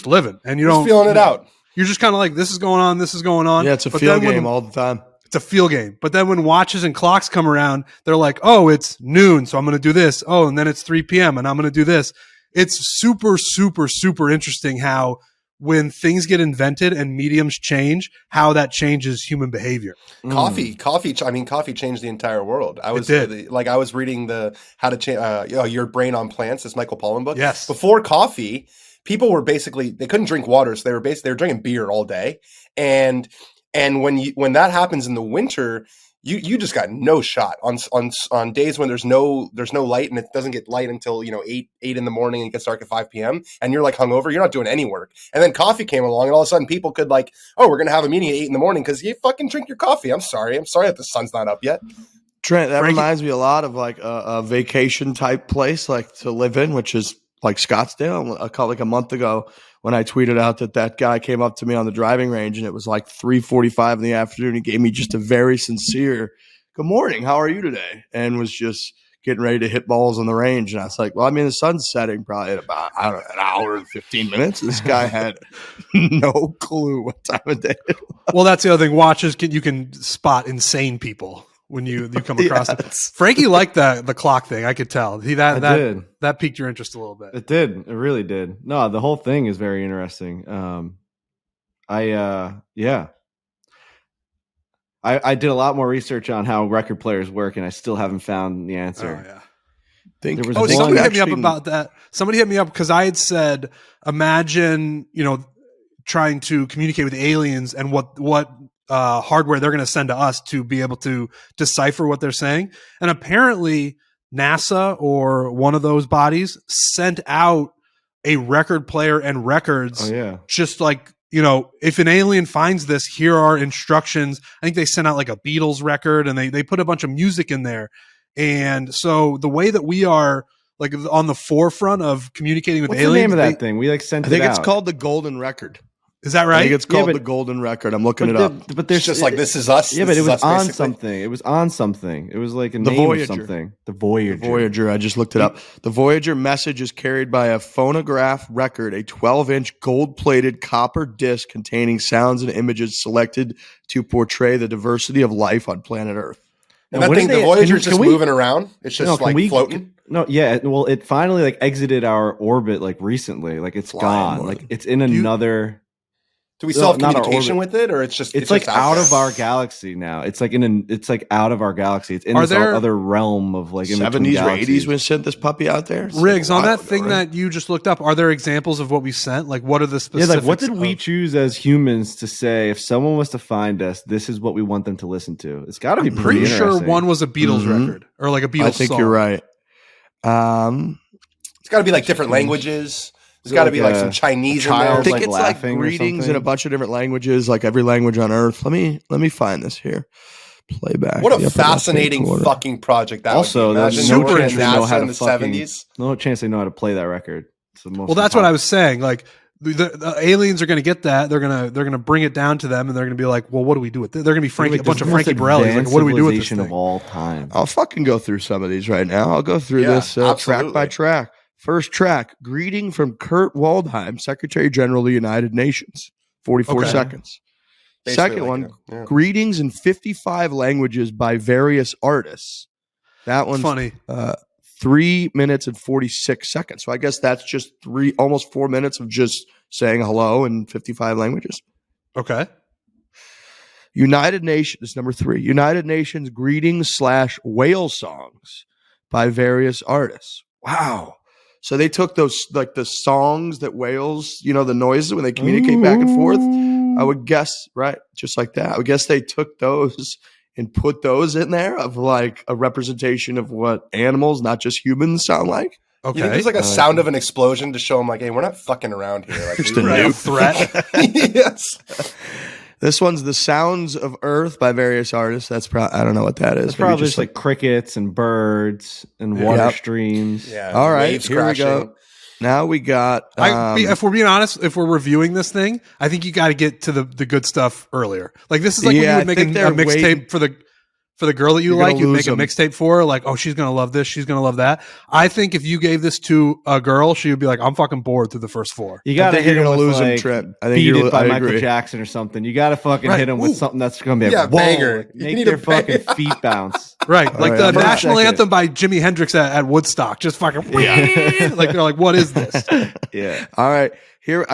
living and you don't feeling it out. You're just kind of like, this is going on. This is going on. Yeah, it's a feel game all the time. It's a feel game. But then when watches and clocks come around, they're like, oh, it's noon. So I'm going to do this. Oh, and then it's 3 p.m. and I'm going to do this. It's super, super, super interesting how when things get invented and mediums change, how that changes human behavior. Coffee changed the entire world. I was reading the How to Change Your Brain on Plants, this Michael Pollan book. Yes. Before coffee, people were basically, they couldn't drink water, so they were drinking beer all day. And when that happens in the winter, you just got no shot on days when there's no light and it doesn't get light until 8 in the morning and it gets dark at 5 p.m. and you're like hungover, you're not doing any work. And then coffee came along and all of a sudden people could like, oh, we're gonna have a meeting at 8 in the morning because you fucking drink your coffee. I'm sorry that the sun's not up yet. Trent, that Frankie? reminds me a lot of like a vacation type place like to live in, which is like Scottsdale. Like a month ago when I tweeted out that guy came up to me on the driving range and it was like 3:45 in the afternoon. He gave me just a very sincere, good morning, how are you today? And was just getting ready to hit balls on the range. And I was like, well, I mean, the sun's setting probably at about, I don't know, an hour and 15 minutes. And this guy had no clue what time of day it was. Well, that's the other thing. Watches, you can spot insane people when you come across them. Frankie liked the clock thing. I could tell. That piqued your interest a little bit. It did. It really did. No, the whole thing is very interesting. I did a lot more research on how record players work, and I still haven't found the answer. Oh, yeah. Somebody hit me up about that. Somebody hit me up because I had said, imagine, trying to communicate with aliens and what hardware they're going to send to us to be able to decipher what they're saying. And apparently NASA or one of those bodies sent out a record player and records. Oh, yeah. Just like, if an alien finds this, here are instructions. I think they sent out like a Beatles record and they put a bunch of music in there. And so the way that we are like on the forefront of communicating with aliens. What's the name of that thing? We sent it out. I think it's called the Golden Record. Is that right? I think it's called the Golden Record. I'm looking it up. But there's just like This Is Us. Yeah, but it was on something. It was on something. It was like a name Voyager. of something. The Voyager. The Voyager. I just looked it up. The Voyager message is carried by a phonograph record, a 12-inch gold-plated copper disc containing sounds and images selected to portray the diversity of life on planet Earth. And that thing, the Voyager's just moving around. It's just floating. No, yeah. Well, it finally like exited our orbit like recently. Like it's gone. Like it's in another. Do we still have communication with it, or it's like out of our galaxy now? It's like it's like out of our galaxy. It's in this other realm of like 70s or 80s when we sent this puppy out there. Riggs, on that thing that you just looked up, are there examples of what we sent? Like, what are the specifics? Yeah, like what did we choose as humans to say if someone was to find us, this is what we want them to listen to? It's got to be pretty sure one was a Beatles record or like a Beatles. I think song. You're right. It's got to be like different languages. There's got to be like some Chinese in there. I think it's like greetings in a bunch of different languages, like every language on Earth. Let me find this here. Playback. What a fascinating fucking project that also, would be. There's no chance they know how to in the 70s. No chance they know how to play that record. Well, that's what I was saying. Like the aliens are going to get that. They're gonna bring it down to them, and they're going to be like, "Well, what do we do with it?" They're going to be a bunch of Frankie Borellis. Like, what do we do with this thing? Of all time. I'll fucking go through some of these right now. I'll go through this track by track. First track, greeting from Kurt Waldheim, Secretary General of the United Nations, 44 seconds. Basically Second one, greetings in 55 languages by various artists. That one's funny. 3 minutes and 46 seconds. So I guess that's just almost 4 minutes of just saying hello in 55 languages. Okay. United Nations, number 3. United Nations greetings / whale songs by various artists. Wow. So they took those, like the songs that whales, you know, the noises when they communicate back and forth. I would guess, right? Just like that. I would guess they took those and put those in there of like a representation of what animals, not just humans, sound like. Okay. You think there's like a sound of an explosion to show them like, hey, we're not fucking around here. Like, Just we a really- new threat. Yes. This one's The Sounds of Earth by various artists. That's probably, I don't know what that is. It's probably Maybe just like crickets and birds and water Yep. streams. Yeah. all right, waves here crashing. we go. Now we got. If we're being honest, if we're reviewing this thing, I think you got to get to the good stuff earlier. Like this is like when Yeah, you I would make think a they're mixtape waiting- for the girl that you You're gonna like. You'd make lose a 'em. mixtape for her. Like, oh, she's gonna love this. She's gonna love that. I think if you gave this to a girl, she would be like, I'm fucking bored through the first 4. You got to think hit you're him gonna with lose him, like Trent. I think Beat you're- It by I Michael agree. Jackson or something. You got to fucking Right. hit him with Ooh. something that's going to be Yeah, like, whoa, banger. You make need their a banger. fucking feet bounce. Right, like right, the I'm national second. anthem by Jimi Hendrix at Woodstock. Just fucking like they're like, what is this? Yeah. All right. Here,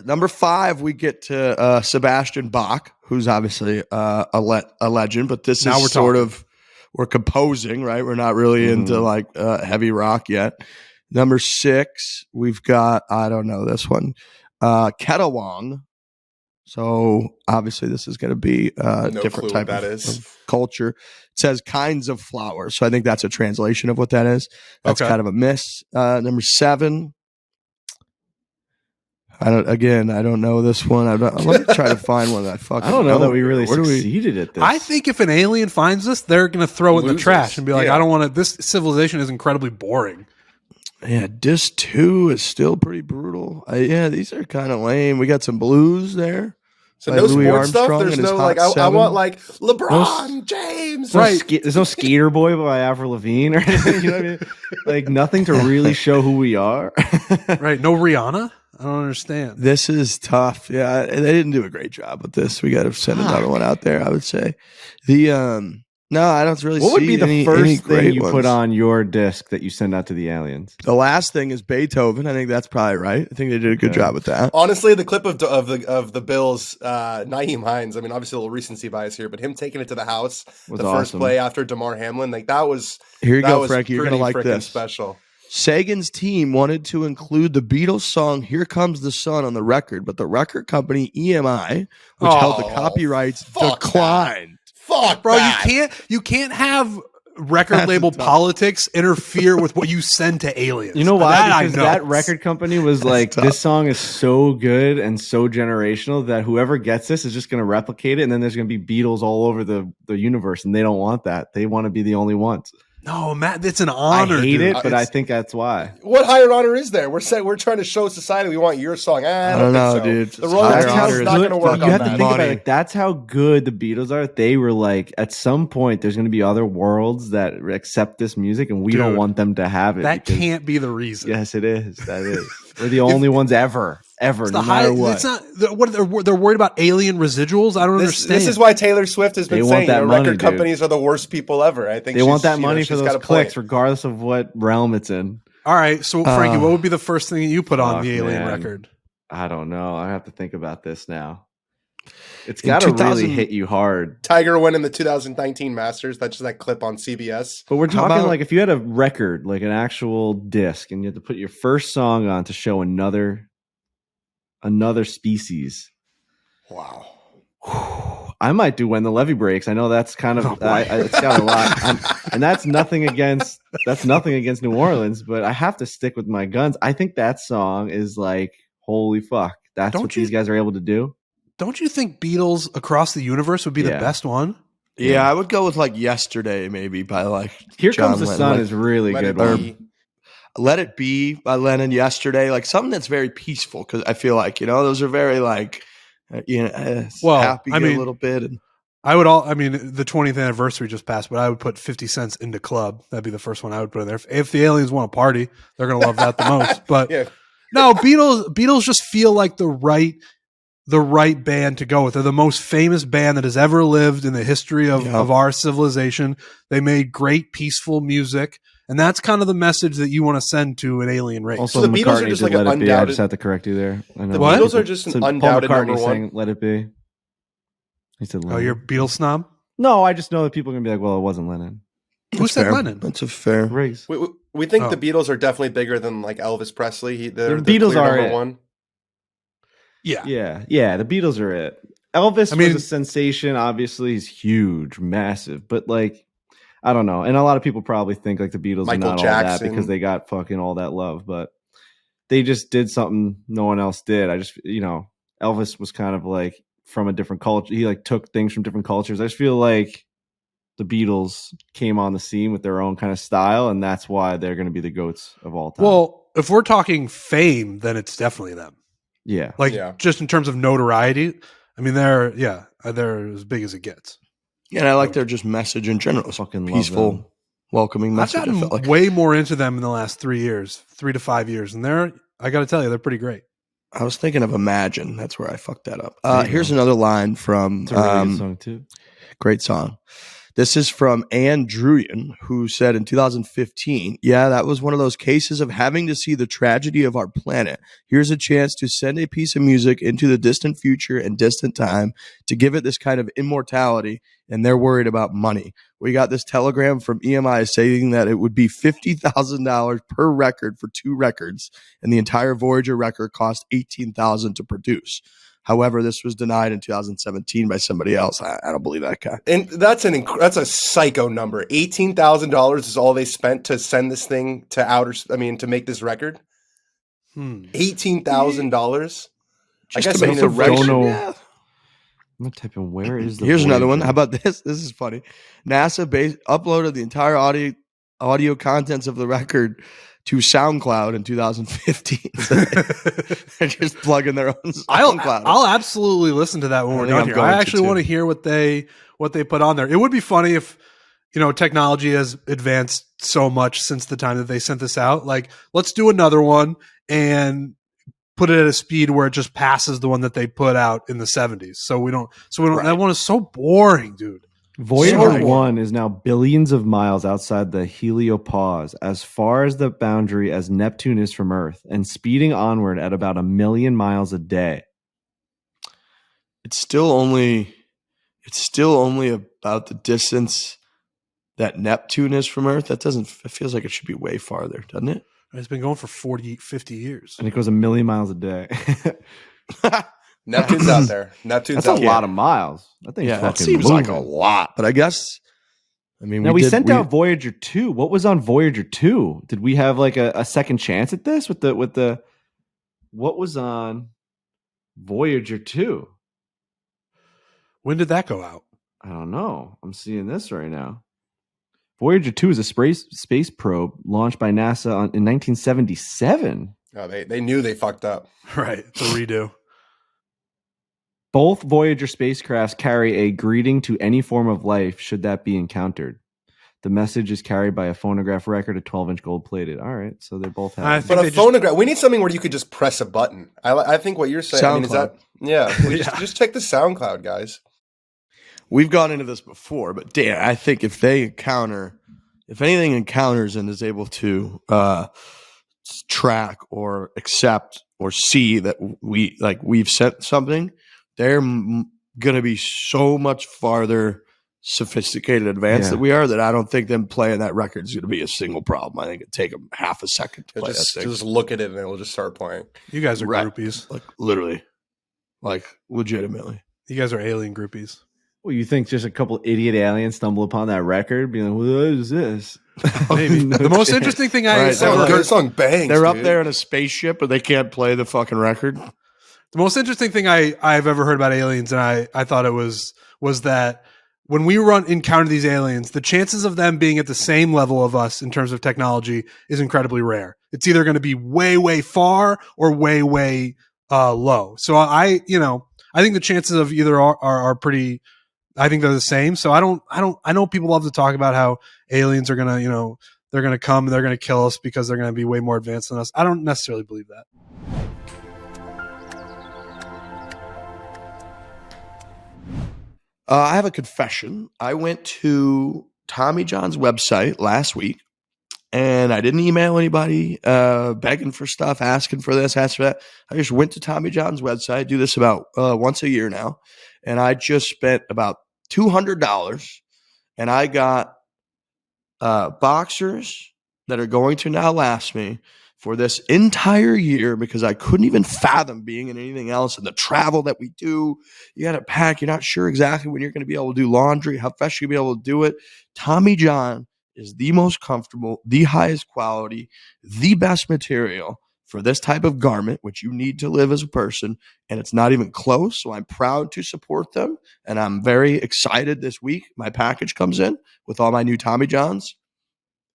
number 5, we get to Sebastian Bach, who's obviously a legend, but this Now is we're sort talking. of, we're composing, right? We're not really into like heavy rock yet. Number 6, we've got, I don't know this one, Ketawang. So obviously this is going to be a No different clue type what that of, is. of culture. It says kinds of flowers. So I think that's a translation of what that is. That's Okay. kind of a miss. Number 7. I don't know this one. Let me try to find one that I fucking I don't know that we here. really Where do we- succeeded at this. I think if an alien finds this, they're gonna throw it in the Losers. trash and be like, Yeah. I don't want to. This civilization is incredibly boring. Yeah, disc 2 is still pretty brutal. Yeah, these are kind of lame. We got some blues there. So By no Louis sports stuff. Armstrong There's and his no Hot like. I Seven. want like LeBron James. There's no Skater Boy by Avril Lavigne or anything. You know what I mean? Like nothing to really show who we are. Right? No Rihanna. I don't understand. This is tough. Yeah, they didn't do a great job with this. We got to send another one out there, I would say. No, I don't really What would see be the any first great thing you ones. put on your disc that you send out to the aliens? The last thing is Beethoven. I think that's probably right. I think they did a good Okay. job with that. Honestly, the clip of the Bills, Nyheim Hines. I mean, obviously a little recency bias here, but him taking it to the house, Was the first awesome. play after DeMar Hamlin, like that was. Here you that go, was Frankie. You're pretty gonna like frickin' this. special. Sagan's team wanted to include the Beatles song "Here Comes the Sun" on the record, but the record company EMI, which held the Oh, copyrights, fuck declined. Fuck, Bro, that. you can't have record That's label tough. politics interfere with what you send to aliens. You know why? That I Because know. that record company was like, tough. this song is so good and so generational that whoever gets this is just going to replicate it, and then there's going to be Beatles all over the universe, and they don't want that. They want to be the only ones. No, Matt, it's an honor. I hate dude. it, but I It's- think that's why. What higher honor is there? We're trying to show society we want your song. I don't know, think so. dude. The It's Rolling higher Stones honor is is not going to good. work You on have to that. think about Money. it. Like, that's how good the Beatles are. They were like, at some point, there's going to be other worlds that accept this music, and we don't Dude, want them to have it. that because- can't be the reason. Yes, it is. That is. We're the only ones ever, It's no the matter high, what. It's not. What they're worried about alien residuals. I don't understand. This is why Taylor Swift has been They want saying that money, record dude. companies are the worst people ever. I think They want she's- that money for she's those got a clicks, point. regardless of what realm it's in. All right, so Frankie, what would be the first thing that you put on Fuck, the alien man. record? I don't know. I have to think about this now. It's In got to 2000 really hit you hard. Tiger winning the 2019 Masters. That's just that clip on CBS. But we're How talking about- like if you had a record, like an actual disc, and you had to put your first song on to show another species. Wow. I might do When the Levee Breaks. I know that's kind of it's got a lot, and that's nothing against New Orleans, but I have to stick with my guns. I think that song is like, holy fuck, that's Don't what you- these guys are able to do. Don't you think Beatles Across the Universe would be the Yeah. best one? Yeah, I would go with like Yesterday, maybe by like Here John Comes the Lennon. Sun Like, is really Let good it one. be. Let It Be by Lennon. Yesterday, like something that's very peaceful because I feel like those are very like Well, happy I mean- a little bit. And I mean, the 20th anniversary just passed, but I would put 50 Cents into Club. That'd be the first one I would put in there. If the aliens want to party, they're going to love that the most. But Yeah. no, Beatles just feel like the right band to go with. They're the most famous band that has ever lived in the history of our civilization. They made great, peaceful music. And that's kind of the message that you want to send to an alien race. Also, So the Beatles are McCartney just did like an Let It Be. I undoubted- just have to correct you there. I know The What? Beatles are just an So Paul undoubted McCartney number one. sang Let It Be. He said Oh, Lennon. you're a Beatles snob? No, I just know that people are going to be like, well, it wasn't Lennon. Who said fair. Lennon? That's a fair. Riggs. Wait, We think the Beatles are definitely bigger than like Elvis Presley. They're The Beatles clear are number it. one. Yeah. The Beatles are it. Elvis was a sensation. Obviously, he's huge, massive, but like, I don't know. And a lot of people probably think like the Beatles Michael are not Jackson. all that because they got fucking all that love, but they just did something no one else did. Elvis was kind of like from a different culture. He like took things from different cultures. I just feel like the Beatles came on the scene with their own kind of style, and that's why they're going to be the GOATs of all time. Well, if we're talking fame, then it's definitely them. Yeah. Just in terms of notoriety, I mean, they're as big as it gets. Yeah, and I like their just message in general. It's fucking peaceful, welcoming message. I've gotten way more into them in the last 3 to 5 years, and I got to tell you, they're pretty great. I was thinking of Imagine. That's where I fucked that up. Here's another line from it's a really good song too. Great song. This is from Ann Druyan, who said in 2015, yeah, that was one of those cases of having to see the tragedy of our planet. Here's a chance to send a piece of music into the distant future and distant time to give it this kind of immortality, and they're worried about money. We got this telegram from EMI saying that it would be $50,000 per record for 2 records, and the entire Voyager record cost $18,000 to produce. However, this was denied in 2017 by somebody else. I don't believe that guy. And that's a psycho number. $18,000 is all they spent to send this thing to to make this record. $18,000. I guess to make the record. I'm gonna type in where is the. Here's Voyager? another one. How about this? This is funny. NASA uploaded the entire audio contents of the record to SoundCloud in 2015. They're just plugging their own SoundCloud. I'll absolutely listen to that when we're done here. I actually want to hear what they put on there. It would be funny if technology has advanced so much since the time that they sent this out. Like, let's do another one and put it at a speed where it just passes the one that they put out in the 70s. So we don't. Right. That one is so boring, dude. Voyager 1 is now billions of miles outside the heliopause, as far as the boundary as Neptune is from Earth, and speeding onward at about 1 million miles a day. It's still only about the distance that Neptune is from Earth. It feels like it should be way farther, doesn't it? It's been going for 40, 50 years. And it goes 1 million miles a day. Neptune's out there. That's a lot of miles. I think that seems like a lot, but I guess. Now we sent out Voyager 2. What was on Voyager 2? Did we have like a second chance at this with the? What was on Voyager 2? When did that go out? I don't know. I'm seeing this right now. Voyager 2 is a space probe launched by NASA in 1977. Oh, they knew they fucked up. Right, it's a redo. Both Voyager spacecrafts carry a greeting to any form of life should that be encountered. The message is carried by a phonograph record, a 12-inch gold-plated. All right, so they both have. But a phonograph, we need something where you could just press a button. I think what you're saying. SoundCloud. I mean, is that just check the SoundCloud, guys. We've gone into this before, but Dan, I think if anything encounters and is able to track or accept or see that we've sent something, they're going to be so much farther sophisticated advanced that we are, that I don't think them playing that record is going to be a single problem. I think it'd take them half a second to play that thing. Just look at it and it'll just start playing. You guys are groupies. Like literally. Like legitimately. You guys are alien groupies. Well, you think just a couple idiot aliens stumble upon that record, being like, "What is this?" Maybe. The most interesting thing song bangs. They're up there in a spaceship, but they can't play the fucking record. The most interesting thing I've ever heard about aliens, and I thought it was that when we encounter these aliens, the chances of them being at the same level of us in terms of technology is incredibly rare. It's either going to be way, way far or way, way low. So I think the chances of either are pretty. I think they're the same. So I know people love to talk about how aliens are gonna, they're gonna come and they're gonna kill us because they're gonna be way more advanced than us. I don't necessarily believe that. I have a confession. I went to Tommy John's website last week, and I didn't email anybody begging for stuff, asking for this, asking for that. I just went to Tommy John's website. I do this about once a year now, and I just spent about $200, and I got boxers that are going to now last me for this entire year because I couldn't even fathom being in anything else. And the travel that we do, you got to pack. You're not sure exactly when you're going to be able to do laundry, how fast you're going to be able to do it. Tommy John is the most comfortable, the highest quality, the best material for this type of garment, which you need to live as a person. And it's not even close. So I'm proud to support them. And I'm very excited this week. My package comes in with all my new Tommy Johns.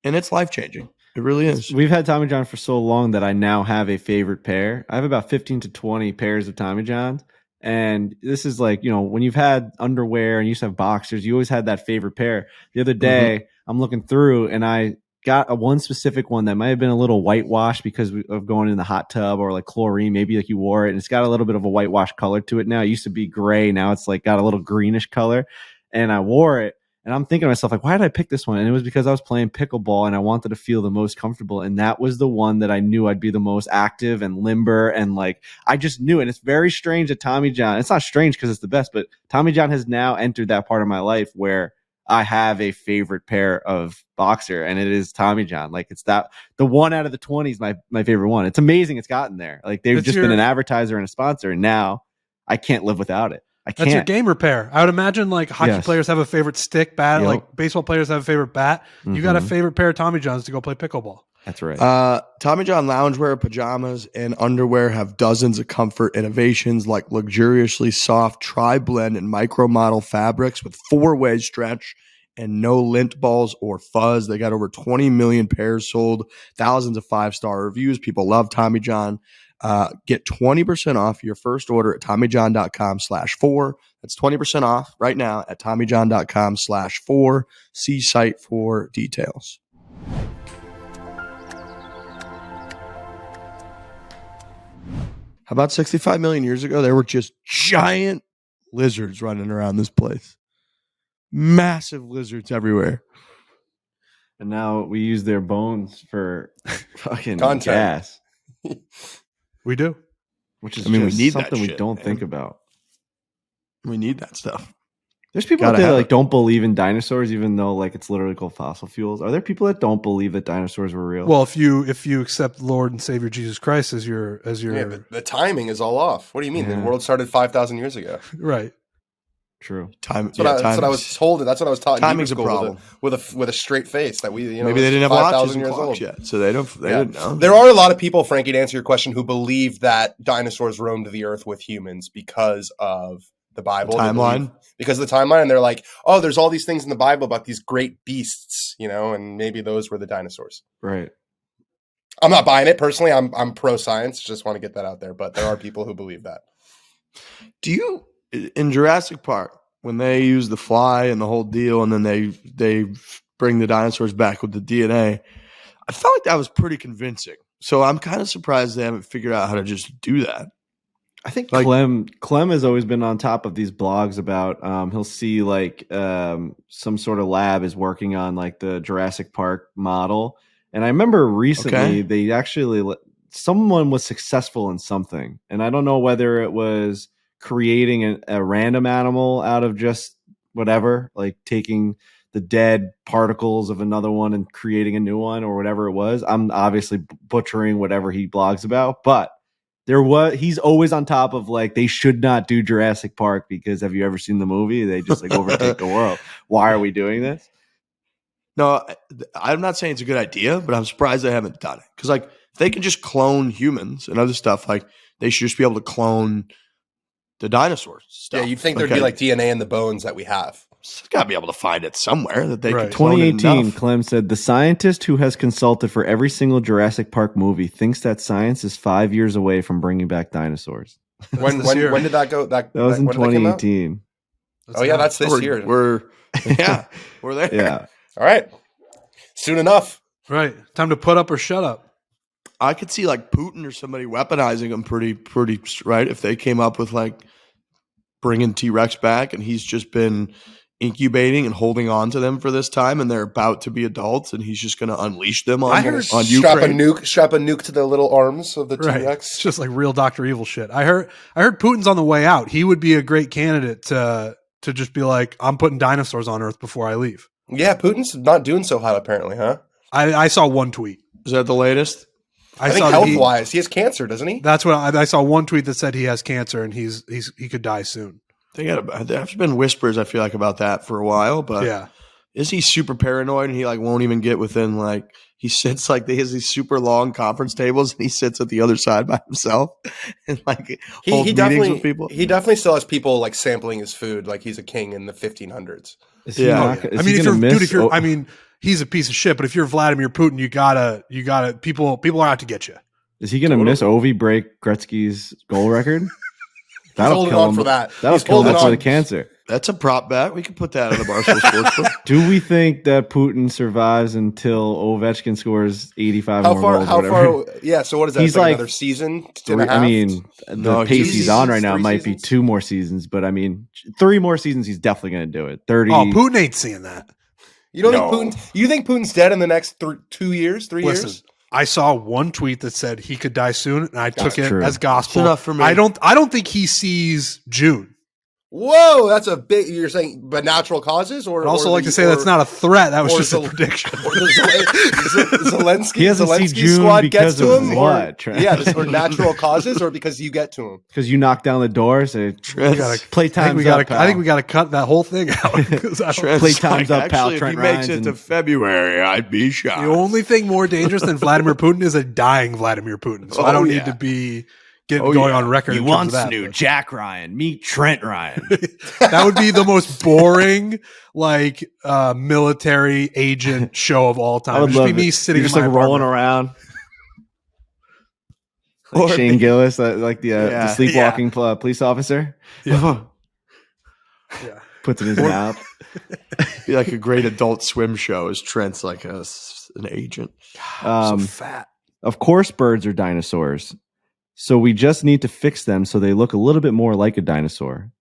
And it's life-changing. It really is. We've had Tommy John for so long that I now have a favorite pair. I have about 15 to 20 pairs of Tommy Johns. And this is like, when you've had underwear and you used to have boxers, you always had that favorite pair. The other day, I'm looking through and I got one specific one that might have been a little whitewashed because of going in the hot tub or like chlorine. Maybe like you wore it and it's got a little bit of a whitewash color to it now. It used to be gray. Now it's like got a little greenish color. And I wore it. And I'm thinking to myself, like, why did I pick this one? And it was because I was playing pickleball and I wanted to feel the most comfortable. And that was the one that I knew I'd be the most active and limber. And like, I just knew it. And it's very strange that Tommy John, it's not strange because it's the best, but Tommy John has now entered that part of my life where I have a favorite pair of boxer and it is Tommy John. Like it's the one out of the 20 is my favorite one. It's amazing it's gotten there. Like they've just been an advertiser and a sponsor. And now I can't live without it. That's your gamer pair. I would imagine like hockey players have a favorite stick, bat. Yep. Like baseball players have a favorite bat. You got a favorite pair of Tommy Johns to go play pickleball. That's right. Tommy John loungewear, pajamas, and underwear have dozens of comfort innovations like luxuriously soft tri-blend and micro model fabrics with 4-way stretch and no lint balls or fuzz. They got over 20 million pairs sold, thousands of 5-star reviews. People love Tommy John. Get 20% off your first order at TommyJohn.com/4. That's 20% off right now at TommyJohn.com/4. See site for details. How about 65 million years ago? There were just giant lizards running around this place. Massive lizards everywhere. And now we use their bones for fucking Content. gas. We do. Which is we need something that we shit, don't man. think about. We need that stuff. There's people out there that like don't believe in dinosaurs, even though like it's literally called fossil fuels. Are there people that don't believe that dinosaurs were real? Well, if you accept Lord and Savior Jesus Christ as your but the timing is all off. What do you mean? The world started 5,000 years ago. Right. True. That's what I was told. That's what I was taught in Hebrew Timing's a school problem. with a straight face that we maybe they didn't have watches and years clocks old yet, so they didn't know. There are a lot of people, Frankie, to answer your question, who believe that dinosaurs roamed the earth with humans because of the Bible timeline. Because of the timeline, and they're like, oh, there's all these things in the Bible about these great beasts, and maybe those were the dinosaurs. Right. I'm not buying it personally. I'm pro science. Just want to get that out there, but there are people who believe that. Do you in Jurassic Park? When they use the fly and the whole deal, and then they bring the dinosaurs back with the DNA, I felt like that was pretty convincing. So I'm kind of surprised they haven't figured out how to just do that. I think Clem has always been on top of these blogs about he'll see like some sort of lab is working on like the Jurassic Park model. And I remember recently they actually someone was successful in something, and I don't know whether it was creating a random animal out of just whatever, like taking the dead particles of another one and creating a new one or whatever it was. I'm obviously butchering whatever he blogs about, but he's always on top of like, they should not do Jurassic Park because have you ever seen the movie? They just like overtake the world. Why are we doing this? No, I'm not saying it's a good idea, but I'm surprised they haven't done it. Because like if they can just clone humans and other stuff, like they should just be able to clone the dinosaurs stuff. Yeah, you'd think there'd be like DNA in the bones that we have. It's got to be able to find it somewhere that they can. 2018, Clem said the scientist who has consulted for every single Jurassic Park movie thinks that science is 5 years away from bringing back dinosaurs. When did that go? That was in 2018. Oh yeah, that's this year. We're there. Yeah. All right. Soon enough. Right. Time to put up or shut up. I could see like Putin or somebody weaponizing them pretty right if they came up with like bringing T-Rex back and he's just been incubating and holding on to them for this time and they're about to be adults and he's just going to unleash them on Ukraine. Strap a nuke to the little arms of the T-Rex. It's just like real Dr. Evil shit. I heard Putin's on the way out. He would be a great candidate to just be like, I'm putting dinosaurs on Earth before I leave. Yeah, Putin's not doing so hot apparently, huh? I saw one tweet. Is that the latest? I think saw that health-wise, he has cancer, doesn't he? That's what I saw. One tweet that said he has cancer and he could die soon. There's been whispers, I feel like, about that for a while, but Yeah. is he super paranoid and he like won't even get within like he sits like they has these super long conference tables and he sits at the other side by himself and like holds meetings with people? He definitely still has people like sampling his food like he's a king in the 1500s. I mean, he's a piece of shit, but if you're Vladimir Putin, you gotta people are out to get you. Is he going to miss Ovi break Gretzky's goal record? That'll kill him for that. That'll kill him for the cancer. That's a prop bet. We could put that on the Barstool Sports book. Do we think that Putin survives until Ovechkin scores 85 more goals? How far? Yeah. So what is that? He's like another season? I mean, the pace he's on right now might be 2 more seasons, but I mean, 3 more seasons. He's definitely going to do it. 30. Oh, Putin ain't seeing that. You don't think Putin? You think Putin's dead in the next 2 years? 3 years? I saw one tweet that said he could die soon, and I took it as gospel. That's enough for me. I don't think he sees June. Whoa, that's a big. You're saying, but natural causes, or I'd also like to say that's not a threat. That was just a prediction. Or Zelensky, he doesn't see June squad gets to him, what? Or natural causes, or because you get to him. Because you knock down the door, say play time's up. I think we got to cut that whole thing out. Play time's up, pal. Actually, if he makes it to February, I'd be shocked. The only thing more dangerous than Vladimir Putin is a dying Vladimir Putin. So I don't need to be going on record. He wants new Jack Ryan. Meet Trent Ryan. That would be the most boring, like military agent show of all time. I would love be me sitting just in my like rolling around, like Shane Gillis, like the sleepwalking police officer. Yeah. Puts it in his mouth. Be like a great Adult Swim show. As Trent's like an agent. So fat. Of course, birds are dinosaurs. So we just need to fix them so they look a little bit more like a dinosaur.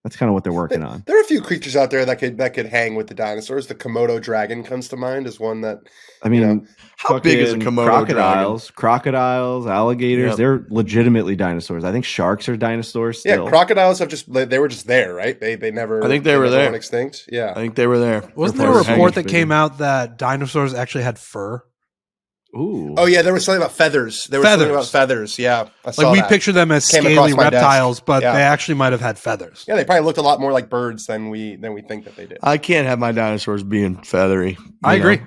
That's kind of what they're working on. There are a few creatures out there that could hang with the dinosaurs. The Komodo dragon comes to mind as one that. I mean, how big is a Komodo crocodiles? dragon? Crocodiles, alligators. They're legitimately dinosaurs. I think sharks are dinosaurs still. Yeah, crocodiles have they were just there, right? They never. I think they were there. Went extinct. Yeah, I think they were there. Wasn't there a report that came out that dinosaurs actually had fur? Ooh. Oh yeah, there was something about feathers. There was something about feathers. Yeah, I saw we that. picture them as scaly reptiles, but they actually might have had feathers. Yeah, they probably looked a lot more like birds than we think that they did. I can't have my dinosaurs being feathery. I agree.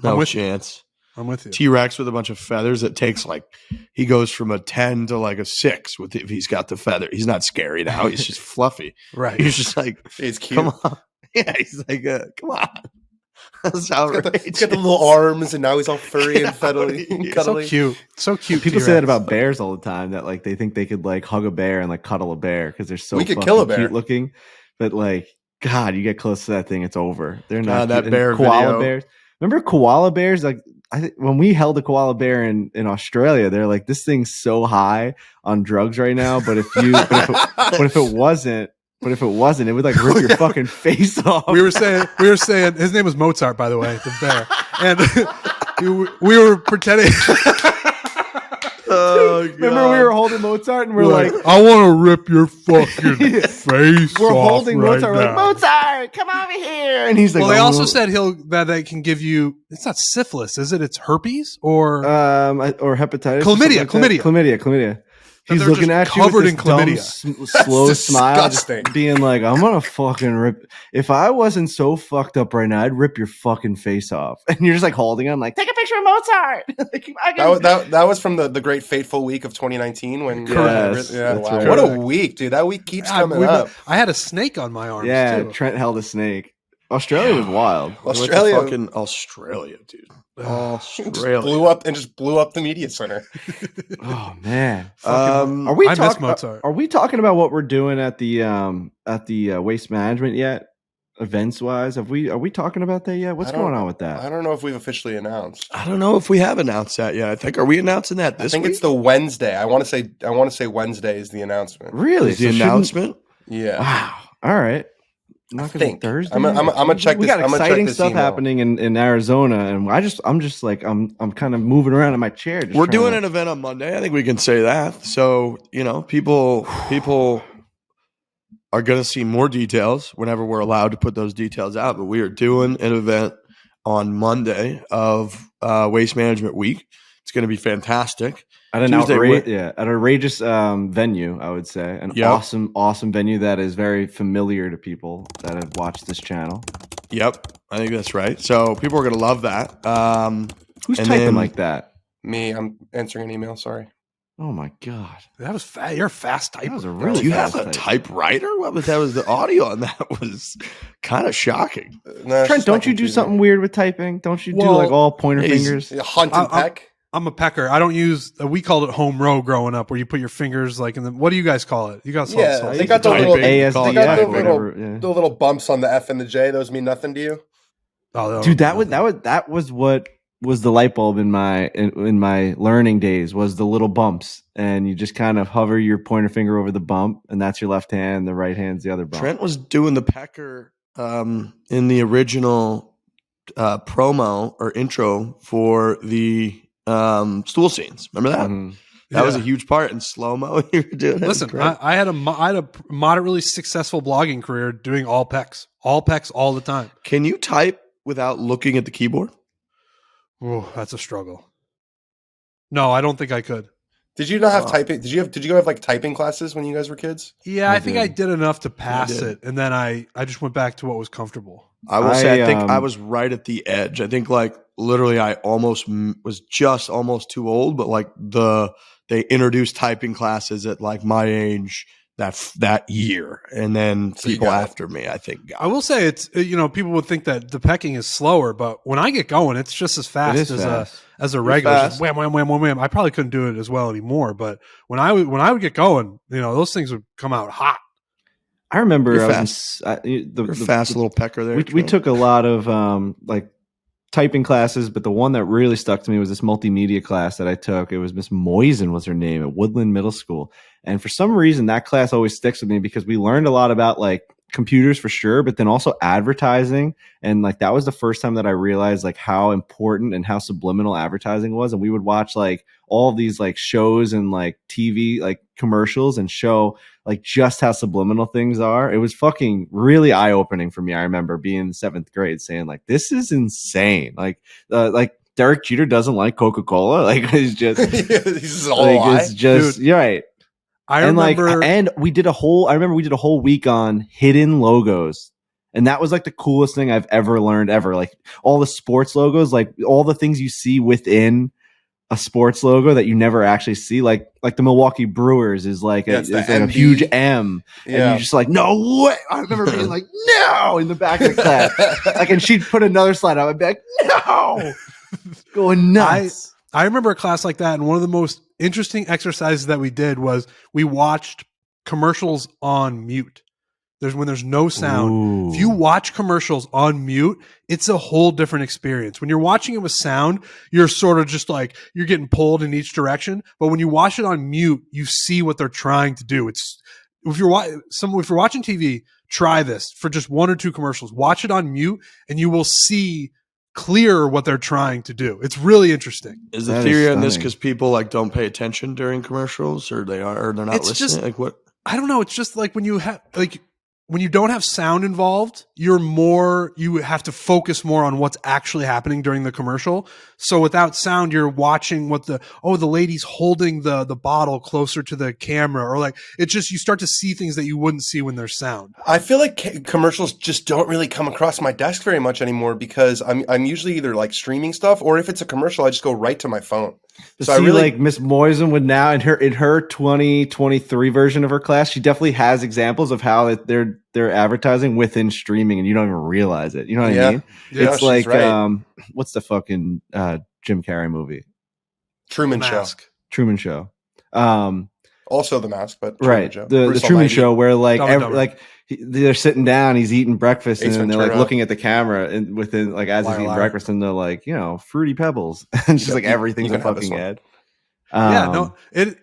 No chance. I'm with you. T-Rex with a bunch of feathers. It takes he goes from a 10 to like a 6 if he's got the feather. He's not scary now. He's just fluffy. Right. He's just like he's cute. Come on. Yeah, he's like come on. That's outrageous. He's got the little arms, and now he's all furry and feathery. So cute. People say that about bears all the time. That they think they could hug a bear and cuddle a bear because they're so could kill a bear. Cute looking. But God, you get close to that thing, it's over. They're not that bear koala video. bears. Remember koala bears? When we held a koala bear in Australia, they're like, this thing's so high on drugs right now. But if it wasn't, it would rip your fucking face off. We were saying his name was Mozart, by the way, the bear, and we were pretending. Oh, God. Remember we were holding Mozart and we're like, I want to rip your fucking face. We're off holding right Mozart. We're like, Mozart, come over here, and he's like, well, they also said that they can give you. It's not syphilis, is it? It's herpes or hepatitis, chlamydia. He's looking at you covered with in chlamydia. Slow smile, just disgusting. being like, "I'm gonna fucking rip." If I wasn't so fucked up right now, I'd rip your fucking face off. And you're just holding him, take a picture of Mozart. That was from the great fateful week of 2019 when. Yes, wow. right. What a week, dude! That week keeps coming up. I had a snake on my arm. Yeah, too. Trent held a snake. Australia was wild. Fucking Australia, dude. Australia just blew up the media center. Oh man, I miss Mozart. Are we talking about what we're doing at the waste management yet? Events wise, are we talking about that yet? What's going on with that? I don't know if we've officially announced. I don't know if we have announced that yet. Are we announcing that this week? I think it's the Wednesday. I want to say Wednesday is the announcement. Really? Is the announcement? Yeah. Wow. All right. Not gonna be Thursday. I'm gonna check. We got exciting stuff happening in Arizona, and I'm just I'm kind of moving around in my chair. We're doing an event on Monday. I think we can say that. So people are going to see more details whenever we're allowed to put those details out. But we are doing an event on Monday of Waste Management Week. It's going to be fantastic. At an Tuesday, outrageous venue, I would say. An awesome venue that is very familiar to people that have watched this channel. Yep, I think that's right. So people are going to love that. Who's typing like that? Me, I'm answering an email. Sorry. Oh my god, that was fast. You're a fast typer. That was a really. Do you fast have a type. typewriter? What was that? Was the audio on that was kind of shocking. No, Trent, don't you do something weird with typing? Don't you do like all pointer fingers? Hunt and peck. I'm a pecker. I don't use. We called it home row growing up, where you put your fingers like in the. What do you guys call it? You guys call it they got the little ASD. The little bumps on the F and the J. Those mean nothing to you? Oh, dude, that was what was the light bulb in my learning days, was the little bumps, and you just kind of hover your pointer finger over the bump, and that's your left hand. The right hand's the other bump. Trent was doing the pecker in the original promo or intro for the stool scenes. Remember that? Mm-hmm. That was a huge part in slow mo. You were doing. Listen, I had a moderately successful blogging career doing all pecs all the time. Can you type without looking at the keyboard? Oh, that's a struggle. No, I don't think I could. Did you not have typing? Did you go have like typing classes when you guys were kids? Yeah, I think I did enough to pass it, and then I just went back to what was comfortable. I will say I think I was right at the edge. I think like literally I almost was just almost too old, but like they introduced typing classes at like my age that year, and then people after me, I think. I will say it's people would think that the pecking is slower, but when I get going, it's just as fast as a regular. Just wham, wham, wham, wham, wham. I probably couldn't do it as well anymore, but when I would get going, those things would come out hot. I remember You're fast little pecker there. We took a lot of like typing classes, but the one that really stuck to me was this multimedia class that I took. It was Miss Moisen was her name at Woodland Middle School. And for some reason, that class always sticks with me because we learned a lot about like computers for sure, but then also advertising. And like that was the first time that I realized like how important and how subliminal advertising was. And we would watch like all of these like shows and like TV like commercials and show like just how subliminal things are. It was fucking really eye opening for me. I remember being in 7th grade saying like, this is insane. Like Derek Jeter doesn't like Coca-Cola. Like it's just, he's all like, it's just, you're right. I remember we did a whole week on hidden logos. And that was like the coolest thing I've ever learned ever. Like all the sports logos, like all the things you see within a sports logo that you never actually see. Like the Milwaukee Brewers is like a huge M. And you're just like, no way. I remember being like, no, in the back of the class. Like, and she'd put another slide out. I'd be like, no. Going nuts. I remember a class like that, and one of the most interesting exercises that we did was we watched commercials on mute. When there's no sound. Ooh. If you watch commercials on mute, it's a whole different experience. When you're watching it with sound, you're sort of just like you're getting pulled in each direction. But when you watch it on mute, you see what they're trying to do. If you're watching TV, try this for just 1 or 2 commercials. Watch it on mute, and you will see clear what they're trying to do. It's really interesting. Is the theory on this because people like don't pay attention during commercials, or they're not listening? Just, like what? I don't know. It's just like when you don't have sound involved, you have to focus more on what's actually happening during the commercial. So without sound, you're watching the lady's holding the bottle closer to the camera, or like it's just you start to see things that you wouldn't see when there's sound. I feel like commercials just don't really come across my desk very much anymore because I'm usually either like streaming stuff, or if it's a commercial, I just go right to my phone. So I really like Miss Moisen would now in her 2023 version of her class, she definitely has examples of how they're advertising within streaming, and you don't even realize it. You know what I mean? Yeah, it's like right. What's the fucking Jim Carrey movie? Truman Show. Also The Mask, but Truman Show. The Truman Show, where like they're sitting down, he's eating breakfast, and they're like looking at the camera, and within like as he's eating breakfast, and they're like, Fruity Pebbles, and just like everything's a fucking ad.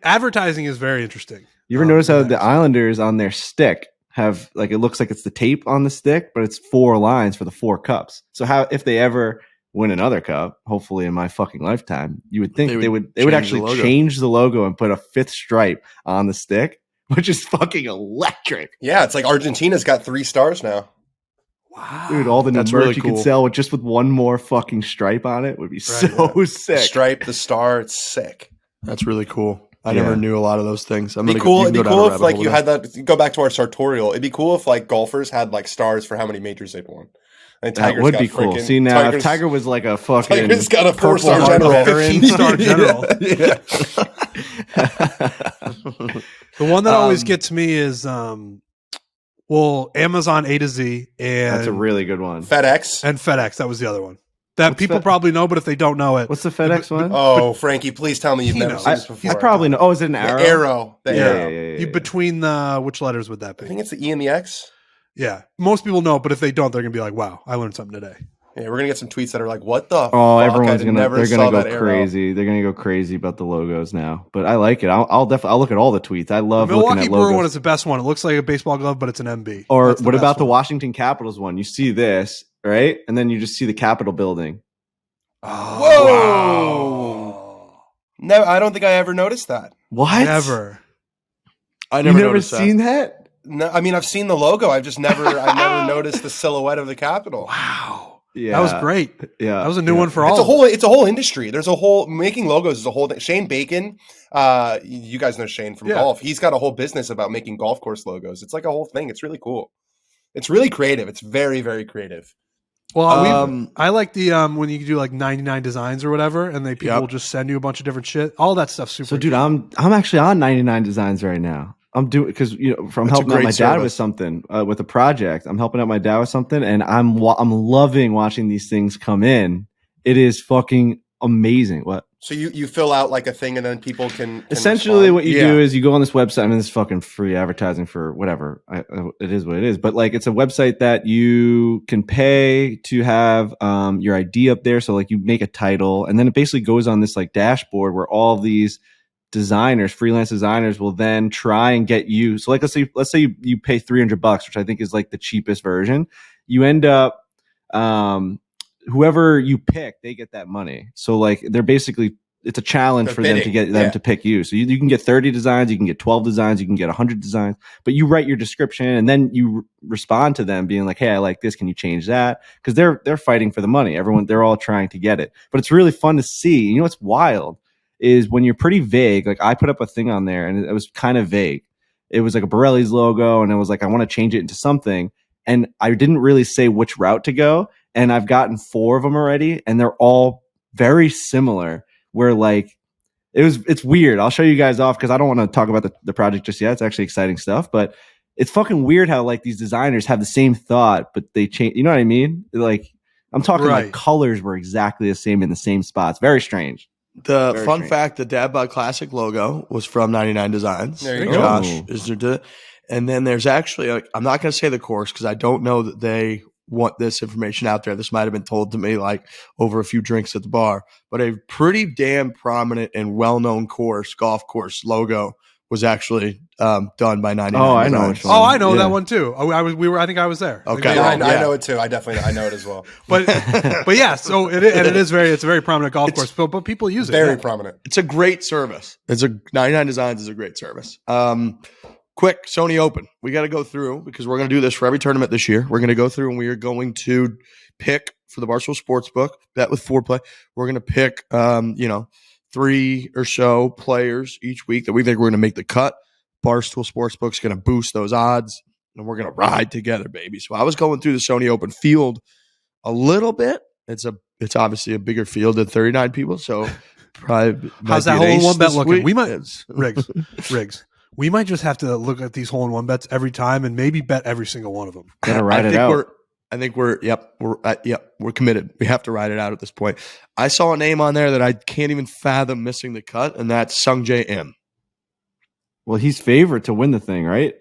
Advertising is very interesting. You ever notice how the Islanders on their stick have like it looks like it's the tape on the stick, but it's 4 lines for the 4 cups. So how if they ever win another cup, hopefully in my fucking lifetime, you would think they would actually change the logo and put a 5th stripe on the stick, which is fucking electric. Yeah, it's like Argentina's got 3 stars now. Wow. Dude, all the new That's merch really you cool. could sell with one more fucking stripe on it would be so sick. Stripe, the star, it's sick. That's really cool. I Yeah. never knew a lot of those things. It'd be cool if like you had that. Go back to our sartorial. It'd be cool if like golfers had like stars for how many majors they've won. And That would be cool. See now, if Tiger was like a fucking Tiger's got a Purple 4-star Heart general, veteran. 15-star general. Yeah. The one that always gets me is Amazon A to Z and That's a really good one. FedEx. and FedEx. That was the other one. That What's people Fed- probably know, but if they don't know it, What's the FedEx one? Oh, Frankie, please tell me you've He never knows. seen this before. I probably know. Oh, is it an The arrow? arrow. The Yeah, arrow. you between the which letters would that I be? think it's the E and the X. Yeah, most people know, but if they don't, they're gonna be like, "Wow, I learned something today." Yeah, we're gonna get some tweets that are like, "What the? Oh, fuck? everyone's I gonna never they're saw gonna that go arrow." crazy. They're gonna go crazy about the logos now. But I like it. I'll definitely look at all the tweets. I The love looking Milwaukee at Brewer one logos. is the best one. It looks like a baseball glove, but it's an MB. Or That's what best about the one. Washington Capitals one? You see this, right? And then you just see the Capitol building. Whoa! No, I don't think I ever noticed that. What? Never. I You never never noticed seen that? No, I mean I've seen the logo. I never noticed the silhouette of the Capitol. Wow, Yeah, that was great. Yeah, That was a new one for all. It's a whole industry. There's a whole making logos is a whole thing. Shane Bacon, you guys know Shane from golf. He's got a whole business about making golf course logos. It's like a whole thing. It's really cool. It's really creative. It's very, very creative. Well, I like the when you do like 99 designs or whatever, and people will just send you a bunch of different shit. All that stuff's super. So, dude, I'm actually on 99 Designs right now. I'm doing because from That's a helping out great my dad service. with something with a project. I'm helping out my dad with something, and I'm loving watching these things come in. It is fucking amazing. What? So you fill out like a thing, and then people can Essentially, respond? what you do is you go on this website. I mean, this is fucking free advertising for whatever. It is what it is. But like, it's a website that you can pay to have your ID up there. So like, you make a title, and then it basically goes on this like dashboard where all these designers, freelance designers, will then try and get you. So like, let's say you pay $300, which I think is like the cheapest version. You end up whoever you pick, they get that money. So like they're basically, it's a challenge for them to get them to pick you. So you can get 30 designs, you can get 12 designs, you can get 100 designs, but you write your description and then you respond to them being like, hey, I like this. Can you change that? Because they're fighting for the money. They're all trying to get it. But it's really fun to see. You know what's wild is when you're pretty vague. Like I put up a thing on there and it was kind of vague. It was like a Borelli's logo and it was like, I want to change it into something. And I didn't really say which route to go. And I've gotten 4 of them already, and they're all very similar. Where like it's weird. I'll show you guys off because I don't want to talk about the project just yet. It's actually exciting stuff, but it's fucking weird how like these designers have the same thought, but they change. You know what I mean? Like I'm talking like colors were exactly the same in the same spots. Very strange. The fun fact: the Dad Bod Classic logo was from 99 Designs. There you go. go. Josh is there. And then there's actually, I'm not going to say the course because I don't know that they want this information out there. This might have been told to me like over a few drinks at the bar, but a pretty damn prominent and well-known golf course logo was actually done by 99. Oh, I know. I know that one too. I think I was there. Okay. Yeah, I know it too. I know it as well. but yeah, so it's a very prominent golf course, but people use it. Very prominent. It's a great service. 99 Designs is a great service. Quick, Sony Open. We got to go through because we're going to do this for every tournament this year. We're going to go through and we are going to pick for the Barstool Sports book, bet with foreplay. We're going to pick, 3 or so players each week that we think we're going to make the cut. Barstool Sportsbook's going to boost those odds, and we're going to ride together, baby. So I was going through the Sony Open field a little bit. It's obviously a bigger field than 39 people, so probably. How's that hole-in-one bet looking? Week. We might Riggs. We might just have to look at these hole-in-one bets every time and maybe bet every single one of them. Gotta ride it out. We're committed. We have to ride it out at this point. I saw a name on there that I can't even fathom missing the cut, and that's Sungjae Im. Well, he's favored to win the thing, right?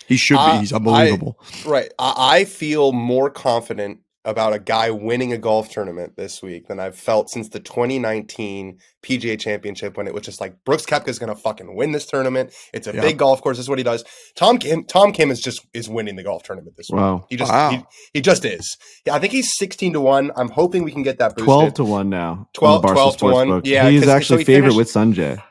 He should be. He's unbelievable. Right. I feel more confident about a guy winning a golf tournament this week than I've felt since the 2019 PGA Championship when it was just like Brooks Koepka's going to fucking win this tournament. It's a big golf course. This is what he does. Tom Kim is winning the golf tournament this week. Wow. He just is. Yeah, I think he's 16-1. I'm hoping we can get that boosted. 12-1 now. 12 to 1. Book. Yeah, he's actually favorite with Sungjae.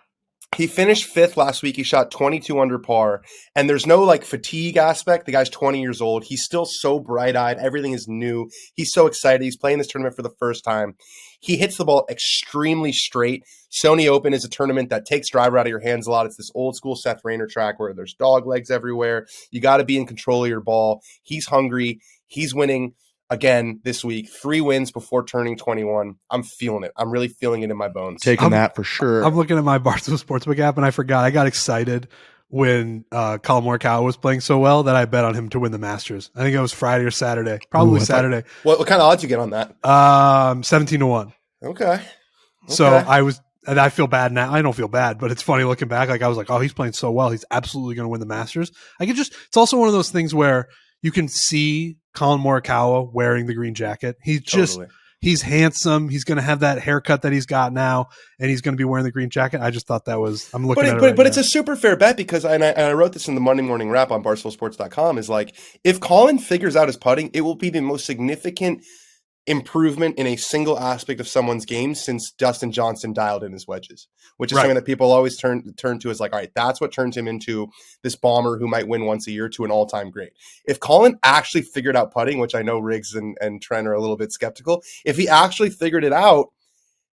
He finished fifth last week. He shot 22 under par, and there's no like fatigue aspect. The guy's 20 years old. He's still so bright-eyed. Everything is new. He's so excited. He's playing this tournament for the first time. He hits the ball extremely straight. Sony Open is a tournament that takes driver out of your hands a lot. It's this old school Seth Rayner track where there's dog legs everywhere. You got to be in control of your ball. He's hungry. He's winning again this week. 3 wins before turning 21. I'm feeling it. I'm really feeling it in my bones. Taking that for sure. I'm looking at my Barstool Sportsbook app, and I forgot. I got excited when Collin Morikawa was playing so well that I bet on him to win the Masters. I think it was Friday or Saturday. Probably Saturday. What kind of odds you get on that? 17-1. Okay. So and I feel bad now. I don't feel bad, but it's funny looking back. Like I was like, oh, he's playing so well. He's absolutely going to win the Masters. It's also one of those things where you can see Collin Morikawa wearing the green jacket. He's handsome. He's going to have that haircut that he's got now, and he's going to be wearing the green jacket. I just thought that was, I'm looking at it but it's a super fair bet because, and I wrote this in the Monday morning wrap on BarstoolSports.com, is like, if Collin figures out his putting, it will be the most significant improvement in a single aspect of someone's game since Dustin Johnson dialed in his wedges, which is something that people always turn to as like, all right, that's what turns him into this bomber who might win once a year to an all-time great. If Collin actually figured out putting, which I know Riggs and Trent are a little bit skeptical, if he actually figured it out,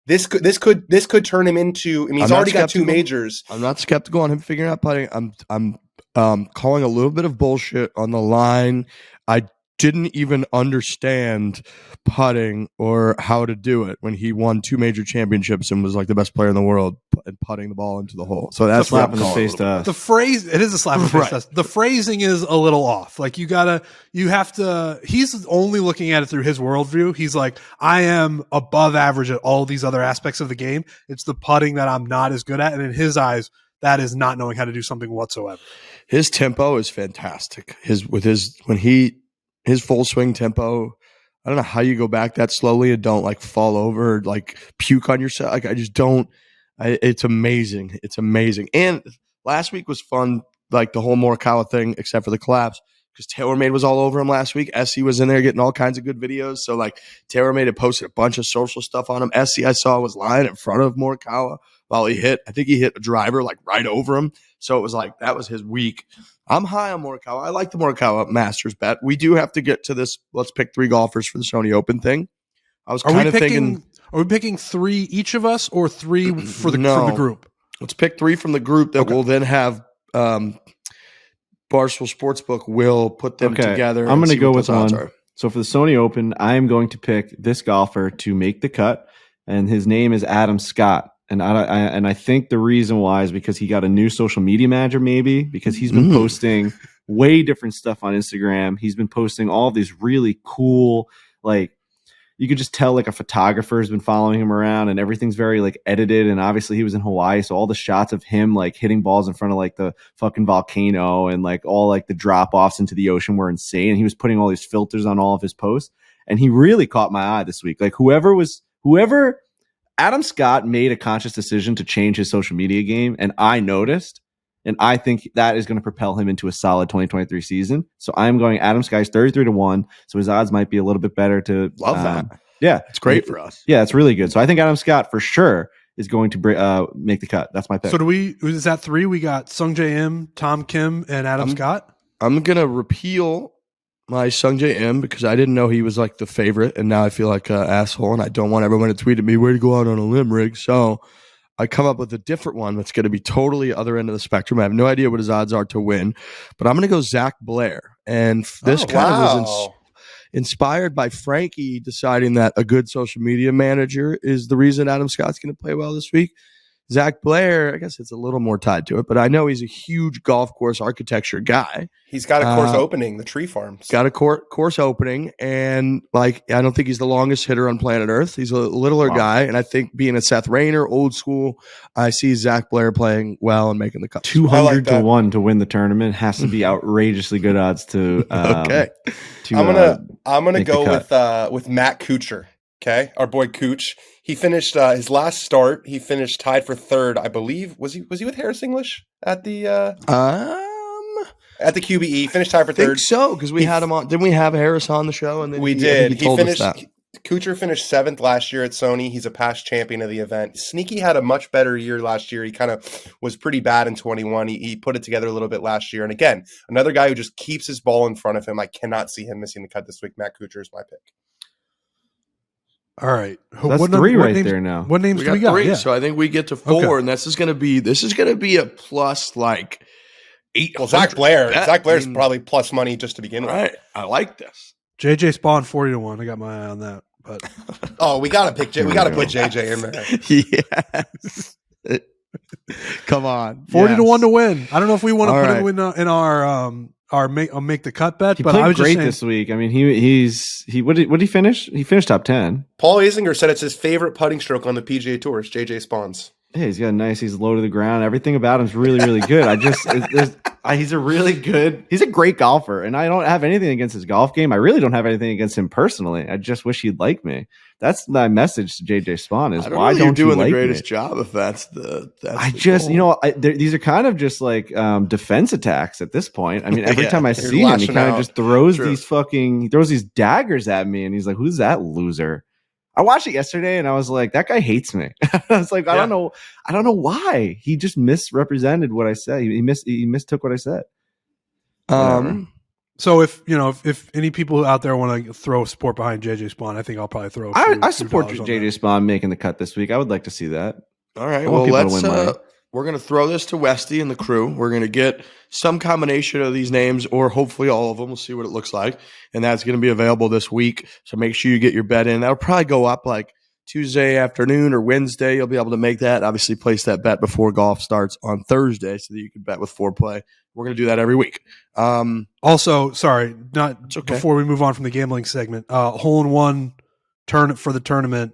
this could turn him into, I mean, he's already got 2 majors. I'm not skeptical on him figuring out putting. I'm calling a little bit of bullshit on the line. I didn't even understand putting or how to do it when he won 2 major championships and was like the best player in the world and putting the ball into the hole. So that's slap in the face to us. The phrase, it is a slap in the face to us. The phrasing is a little off. Like he's only looking at it through his worldview. He's like, I am above average at all these other aspects of the game. It's the putting that I'm not as good at. And in his eyes, that is not knowing how to do something whatsoever. His tempo is fantastic. His full swing tempo, I don't know how you go back that slowly and don't like fall over, or, like puke on yourself. Like I just don't. It's amazing. It's amazing. And last week was fun, like the whole Morikawa thing, except for the collapse, because TaylorMade was all over him last week. Essie was in there getting all kinds of good videos. So like TaylorMade had posted a bunch of social stuff on him. Essie I saw was lying in front of Morikawa while he hit. I think he hit a driver like right over him. So it was like that was his week. I'm high on Morikawa. I like the Morikawa Masters bet. We do have to get to this. Let's pick 3 golfers for the Sony Open thing. I was kind of thinking. Are we picking 3 each of us or 3 for the group? Let's pick 3 from the group that will then have Barstool Sportsbook will put them together. I'm going to go with one. So for the Sony Open, I'm going to pick this golfer to make the cut, and his name is Adam Scott. And I think the reason why is because he got a new social media manager, maybe because he's been posting way different stuff on Instagram. He's been posting all these really cool, like you could just tell like a photographer has been following him around, and everything's very like edited. And obviously he was in Hawaii, so all the shots of him like hitting balls in front of like the fucking volcano and like all like the drop offs into the ocean were insane. And he was putting all these filters on all of his posts, and he really caught my eye this week. Like whoever. Adam Scott made a conscious decision to change his social media game, and I noticed, and I think that is going to propel him into a solid 2023 season. So I'm going Adam Scott's 33-1, so his odds might be a little bit better to love that. Yeah, it's great for us. Yeah, it's really good. So I think Adam Scott for sure is going to make the cut. That's my pick. So is that 3? We got Sung J M, Tom Kim, and Adam Scott. I'm gonna repeal my Sung J M because I didn't know he was like the favorite, and now I feel like an asshole, and I don't want everyone to tweet at me, way to go out on a limb, Rig. So I come up with a different one that's going to be totally other end of the spectrum. I have no idea what his odds are to win, but I'm going to go Zach Blair. And this of was inspired by Frankie deciding that a good social media manager is the reason Adam Scott's going to play well this week. Zach Blair, I guess it's a little more tied to it, but I know he's a huge golf course architecture guy. He's got a course opening, the Tree Farms. Got a course opening, and like I don't think he's the longest hitter on planet Earth. He's a littler guy, and I think being a Seth Rayner, old school, I see Zach Blair playing well and making the cut. 200-1 to win the tournament has to be outrageously good odds to. Okay, I'm gonna go with Matt Kuchar. Okay, our boy Cooch. He finished his last start. He finished tied for 3rd, I believe. Was he with Harris English at the QBE? Finished tied for 3rd. I think so, because we had him on. Didn't we have Harris on the show? And then we did. He told us that. Kuchar finished 7th last year at Sony. He's a past champion of the event. Sneaky had a much better year last year. He kind of was pretty bad in 21. He put it together a little bit last year. And again, another guy who just keeps his ball in front of him. I cannot see him missing the cut this week. Matt Kuchar is my pick. All right. That's three right there now. What names do we got? Three, Yeah. so I think we get to 4, Okay. and this is going to be a plus like 8. Well, Zach Blair's probably plus money just to begin with. Right. I like this. JJ Spaun 40-1. I got my eye on that. But Oh, we gotta pick. We gotta put JJ in there. Yes. Come on. 40-1 to win. I don't know if we want to All put right. him in our make the cut bet, He but played I was great just saying, this week. I mean, he what did he finish? He finished top 10. Paul Isinger said it's his favorite putting stroke on the PGA Tour. It's JJ Spawn's. Yeah, he's got he's low to the ground. Everything about him's really, really good. He's a great golfer, and I don't have anything against his golf game. I really don't have anything against him personally. I just wish he'd like me. That's my message to JJ Spaun is why don't you doing like the greatest me? job if that's the goal. These are kind of just like defense attacks at this point. I mean, every time I see him, he kind of just throws these daggers at me, and he's like, "Who's that loser?" I watched it yesterday, and I was like, "That guy hates me." I was like, I don't know why. He just misrepresented what I said. He mistook what I said. so if any people out there want to throw support behind JJ Spaun, I think I'll probably throw. I support $2 on JJ that. Spaun making the cut this week. I would like to see that. All right. I want Well, people to win money. we're going to throw this to Westy and the crew. We're going to get some combination of these names, or hopefully all of them. We'll see what it looks like. And that's going to be available this week. So make sure you get your bet in. That'll probably go up like Tuesday afternoon or Wednesday. You'll be able to make that. Obviously, place that bet before golf starts on Thursday so that you can bet with foreplay. We're going to do that every week. Also, sorry, okay. before we move on from the gambling segment, hole-in-one for the tournament.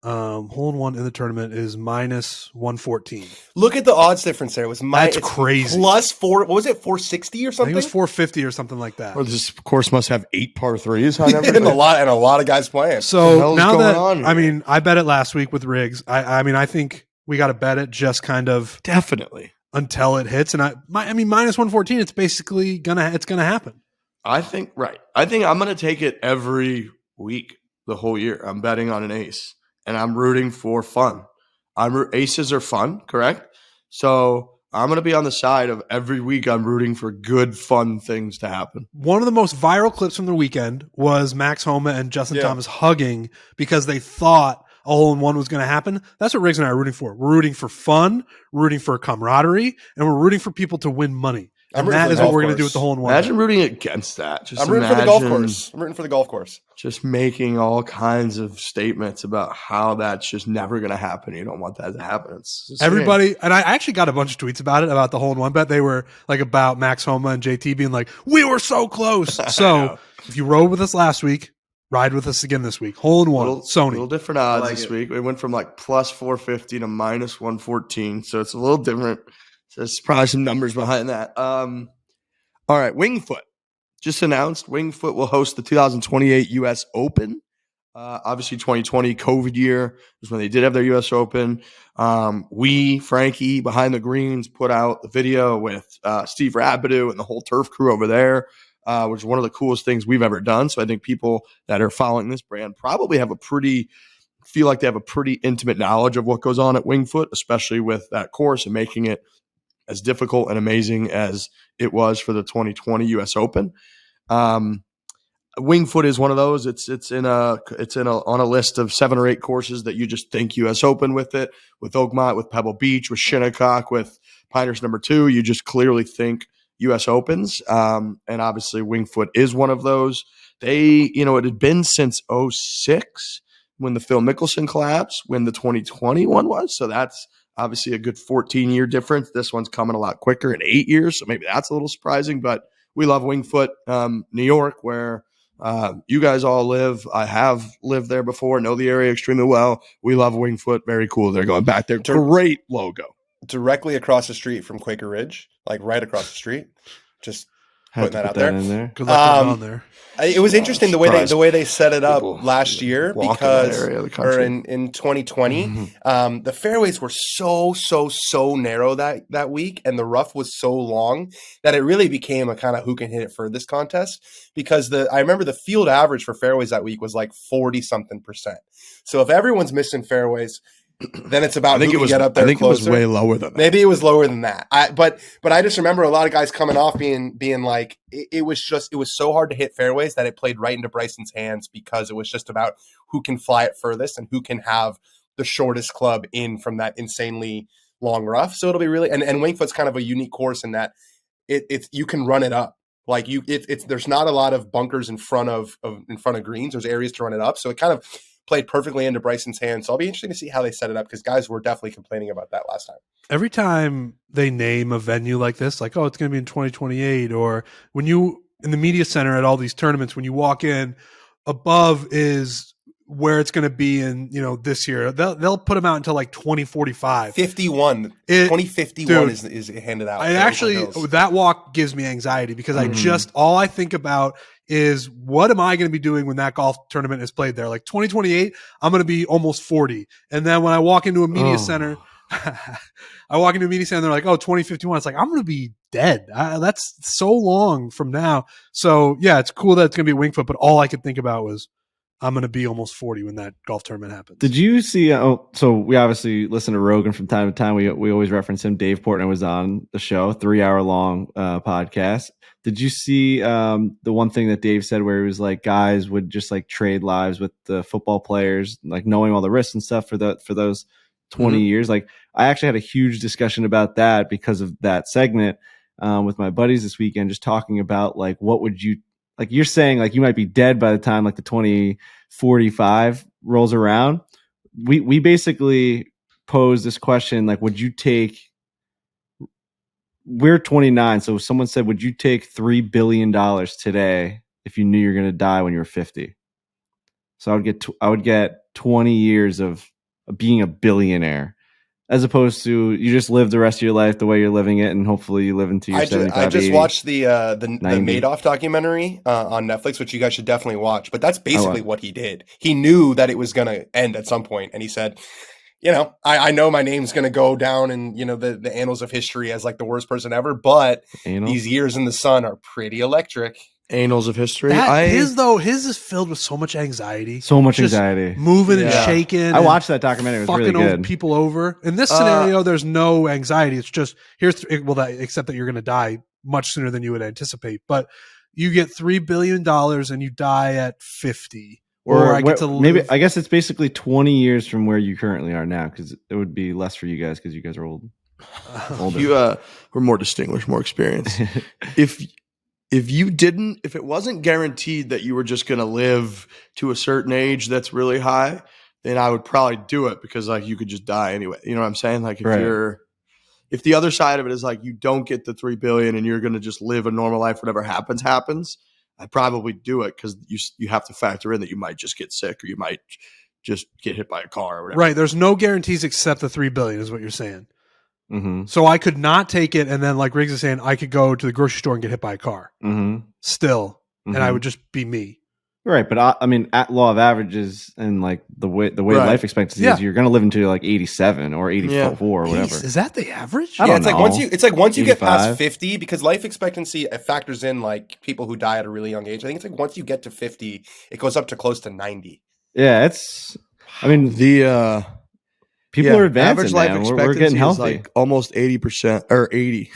Hole-in-one in the tournament is minus 114. Look at the odds difference there. That's crazy. Plus 4. What was it? 460 or I something? think it was 450 or something like that. Or this course must have 8 par 3s. and a lot of guys playing. What the So hell's now going that on here? I mean, I bet it last week with Riggs. I think we got to bet it just kind of Definitely. until it hits. And minus 114. It's basically gonna happen. I think I'm going to take it every week, the whole year. I'm betting on an ace, and I'm rooting for fun. Aces are fun, correct? So I'm going to be on the side of every week. I'm rooting for good, fun things to happen. One of the most viral clips from the weekend was Max Homa and Justin Thomas hugging because they thought a hole-in-one was going to happen. That's what Riggs and I are rooting for. We're rooting for fun, rooting for camaraderie, and we're rooting for people to win money. And that is what we're going to do with the hole-in-one. Imagine rooting against that. I'm rooting for the golf course. I'm rooting for the golf course. Just making all kinds of statements about how that's just never going to happen. You don't want that to happen. It's Everybody, and I actually got a bunch of tweets about it, about the hole-in-one bet. They were like about Max Homa and JT being like, we were so close. So if you rode with us last week, ride with us again this week. Hole-in-one, Sony. A little different odds this week. It went from like plus 450 to minus 114. So it's a little different. So there's probably some numbers behind that. All right, Wingfoot just announced. Wingfoot will host the 2028 U.S. Open. Obviously, 2020 COVID year was when they did have their U.S. Open. Frankie, behind the greens, put out the video with Steve Rapidu and the whole turf crew over there, which is one of the coolest things we've ever done. So I think people that are following this brand probably feel like they have a pretty intimate knowledge of what goes on at Wingfoot, especially with that course and making it as difficult and amazing as it was for the 2020 U.S. Open. Wingfoot is one of those. It's on a list of 7 or 8 courses that you just think U.S. Open with it, with Oakmont, with Pebble Beach, with Shinnecock, with Pinehurst number 2. You just clearly think U.S. Opens. And obviously Wingfoot is one of those. It had been since 2006 when the Phil Mickelson collapse, when the 2020 one was. So that's obviously a good 14-year difference. This one's coming a lot quicker in 8 years, so maybe that's a little surprising. But we love Wingfoot, New York, where you guys all live. I have lived there before, know the area extremely well. We love Wingfoot. Very cool. They're going back there. Great logo. Directly across the street from Quaker Ridge, like right across the street. Just putting that out there. In there. Good luck getting on there. It was interesting the way they set it up People last year walk in that because area of the country. or in 2020, the fairways were so narrow that week, and the rough was so long that it really became a kind of who can hit it furthest contest. Because I remember the field average for fairways that week was like 40-something%. So if everyone's missing fairways, then it's about who can get up there. I think closer. it was way lower than that. Maybe it was lower than that. But I just remember a lot of guys coming off being like it was so hard to hit fairways that it played right into Bryson's hands because it was just about who can fly it furthest and who can have the shortest club in from that insanely long rough. So it'll be really and Winged Foot's kind of a unique course in that it's you can run it up. Like there's not a lot of bunkers in front of greens. There's areas to run it up. So it kind of played perfectly into Bryson's hands. So I'll be interested to see how they set it up because guys were definitely complaining about that last time. Every time they name a venue like this, like, oh, it's going to be in 2028, or when you in the media center at all these tournaments, when you walk in, above is where it's going to be in, this year. They'll put them out until like 2045. 2051 is handed out. I actually, that walk gives me anxiety because all I think about is what am I going to be doing when that golf tournament is played there? Like 2028, I'm going to be almost 40. And then when I walk into a media center, they're like, oh, 2051. It's like, I'm going to be dead. That's so long from now. So yeah, it's cool that it's going to be Winged Foot, but all I could think about was I'm going to be almost 40 when that golf tournament happens. Did you see? So we obviously listen to Rogan from time to time. We always reference him. Dave Portnoy was on the show, 3-hour long podcast. Did you see the one thing that Dave said where he was like, guys would just like trade lives with the football players, like knowing all the risks and stuff for those 20 years? Like I actually had a huge discussion about that because of that segment with my buddies this weekend, just talking about like, what would you, like you're saying, like you might be dead by the time like the 2045 rolls around. We basically posed this question, like, would you take, we're 29. So someone said, would you take $3 billion today if you knew you're going to die when you were 50? So I would get 20 years of being a billionaire, as opposed to you just live the rest of your life the way you're living it, and hopefully you live into your 75, I just 80, watched the 90. Madoff documentary on Netflix, which you guys should definitely watch. But that's basically what he did. He knew that it was going to end at some point, and he said, I know my name's going to go down in, the annals of history as like the worst person ever, but these years in the sun are pretty electric. Annals of history. His is filled with so much anxiety. So much anxiety. Moving and shaking. I watched that documentary. It was really good. Fucking people over. In this scenario, there's no anxiety. It's just, except that you're going to die much sooner than you would anticipate. But you get $3 billion and you die at 50. Or I get to live. Maybe, I guess it's basically 20 years from where you currently are now, because it would be less for you guys because you guys are older. You were more distinguished, more experienced. If it wasn't guaranteed that you were just going to live to a certain age that's really high, then I would probably do it because like you could just die anyway. You know what I'm saying? Like if the other side of it is like you don't get the $3 billion and you're going to just live a normal life, whatever happens, I'd probably do it because you have to factor in that you might just get sick or you might just get hit by a car or whatever. Right. There's no guarantees except the $3 billion is what you're saying. Mm-hmm. So I could not take it, and then like Riggs is saying, I could go to the grocery store and get hit by a car still, and I would just be me. Right, but I mean, at law of averages and like the way life expectancy is, you're going to live until like 87 or 84 or whatever. Is that the average? It's like once you get past 50, because life expectancy factors in like people who die at a really young age. I think it's like once you get to 50, it goes up to close to 90. Yeah, people are advancing. Average life expectancy we're getting healthy. Is like almost 80% or 80,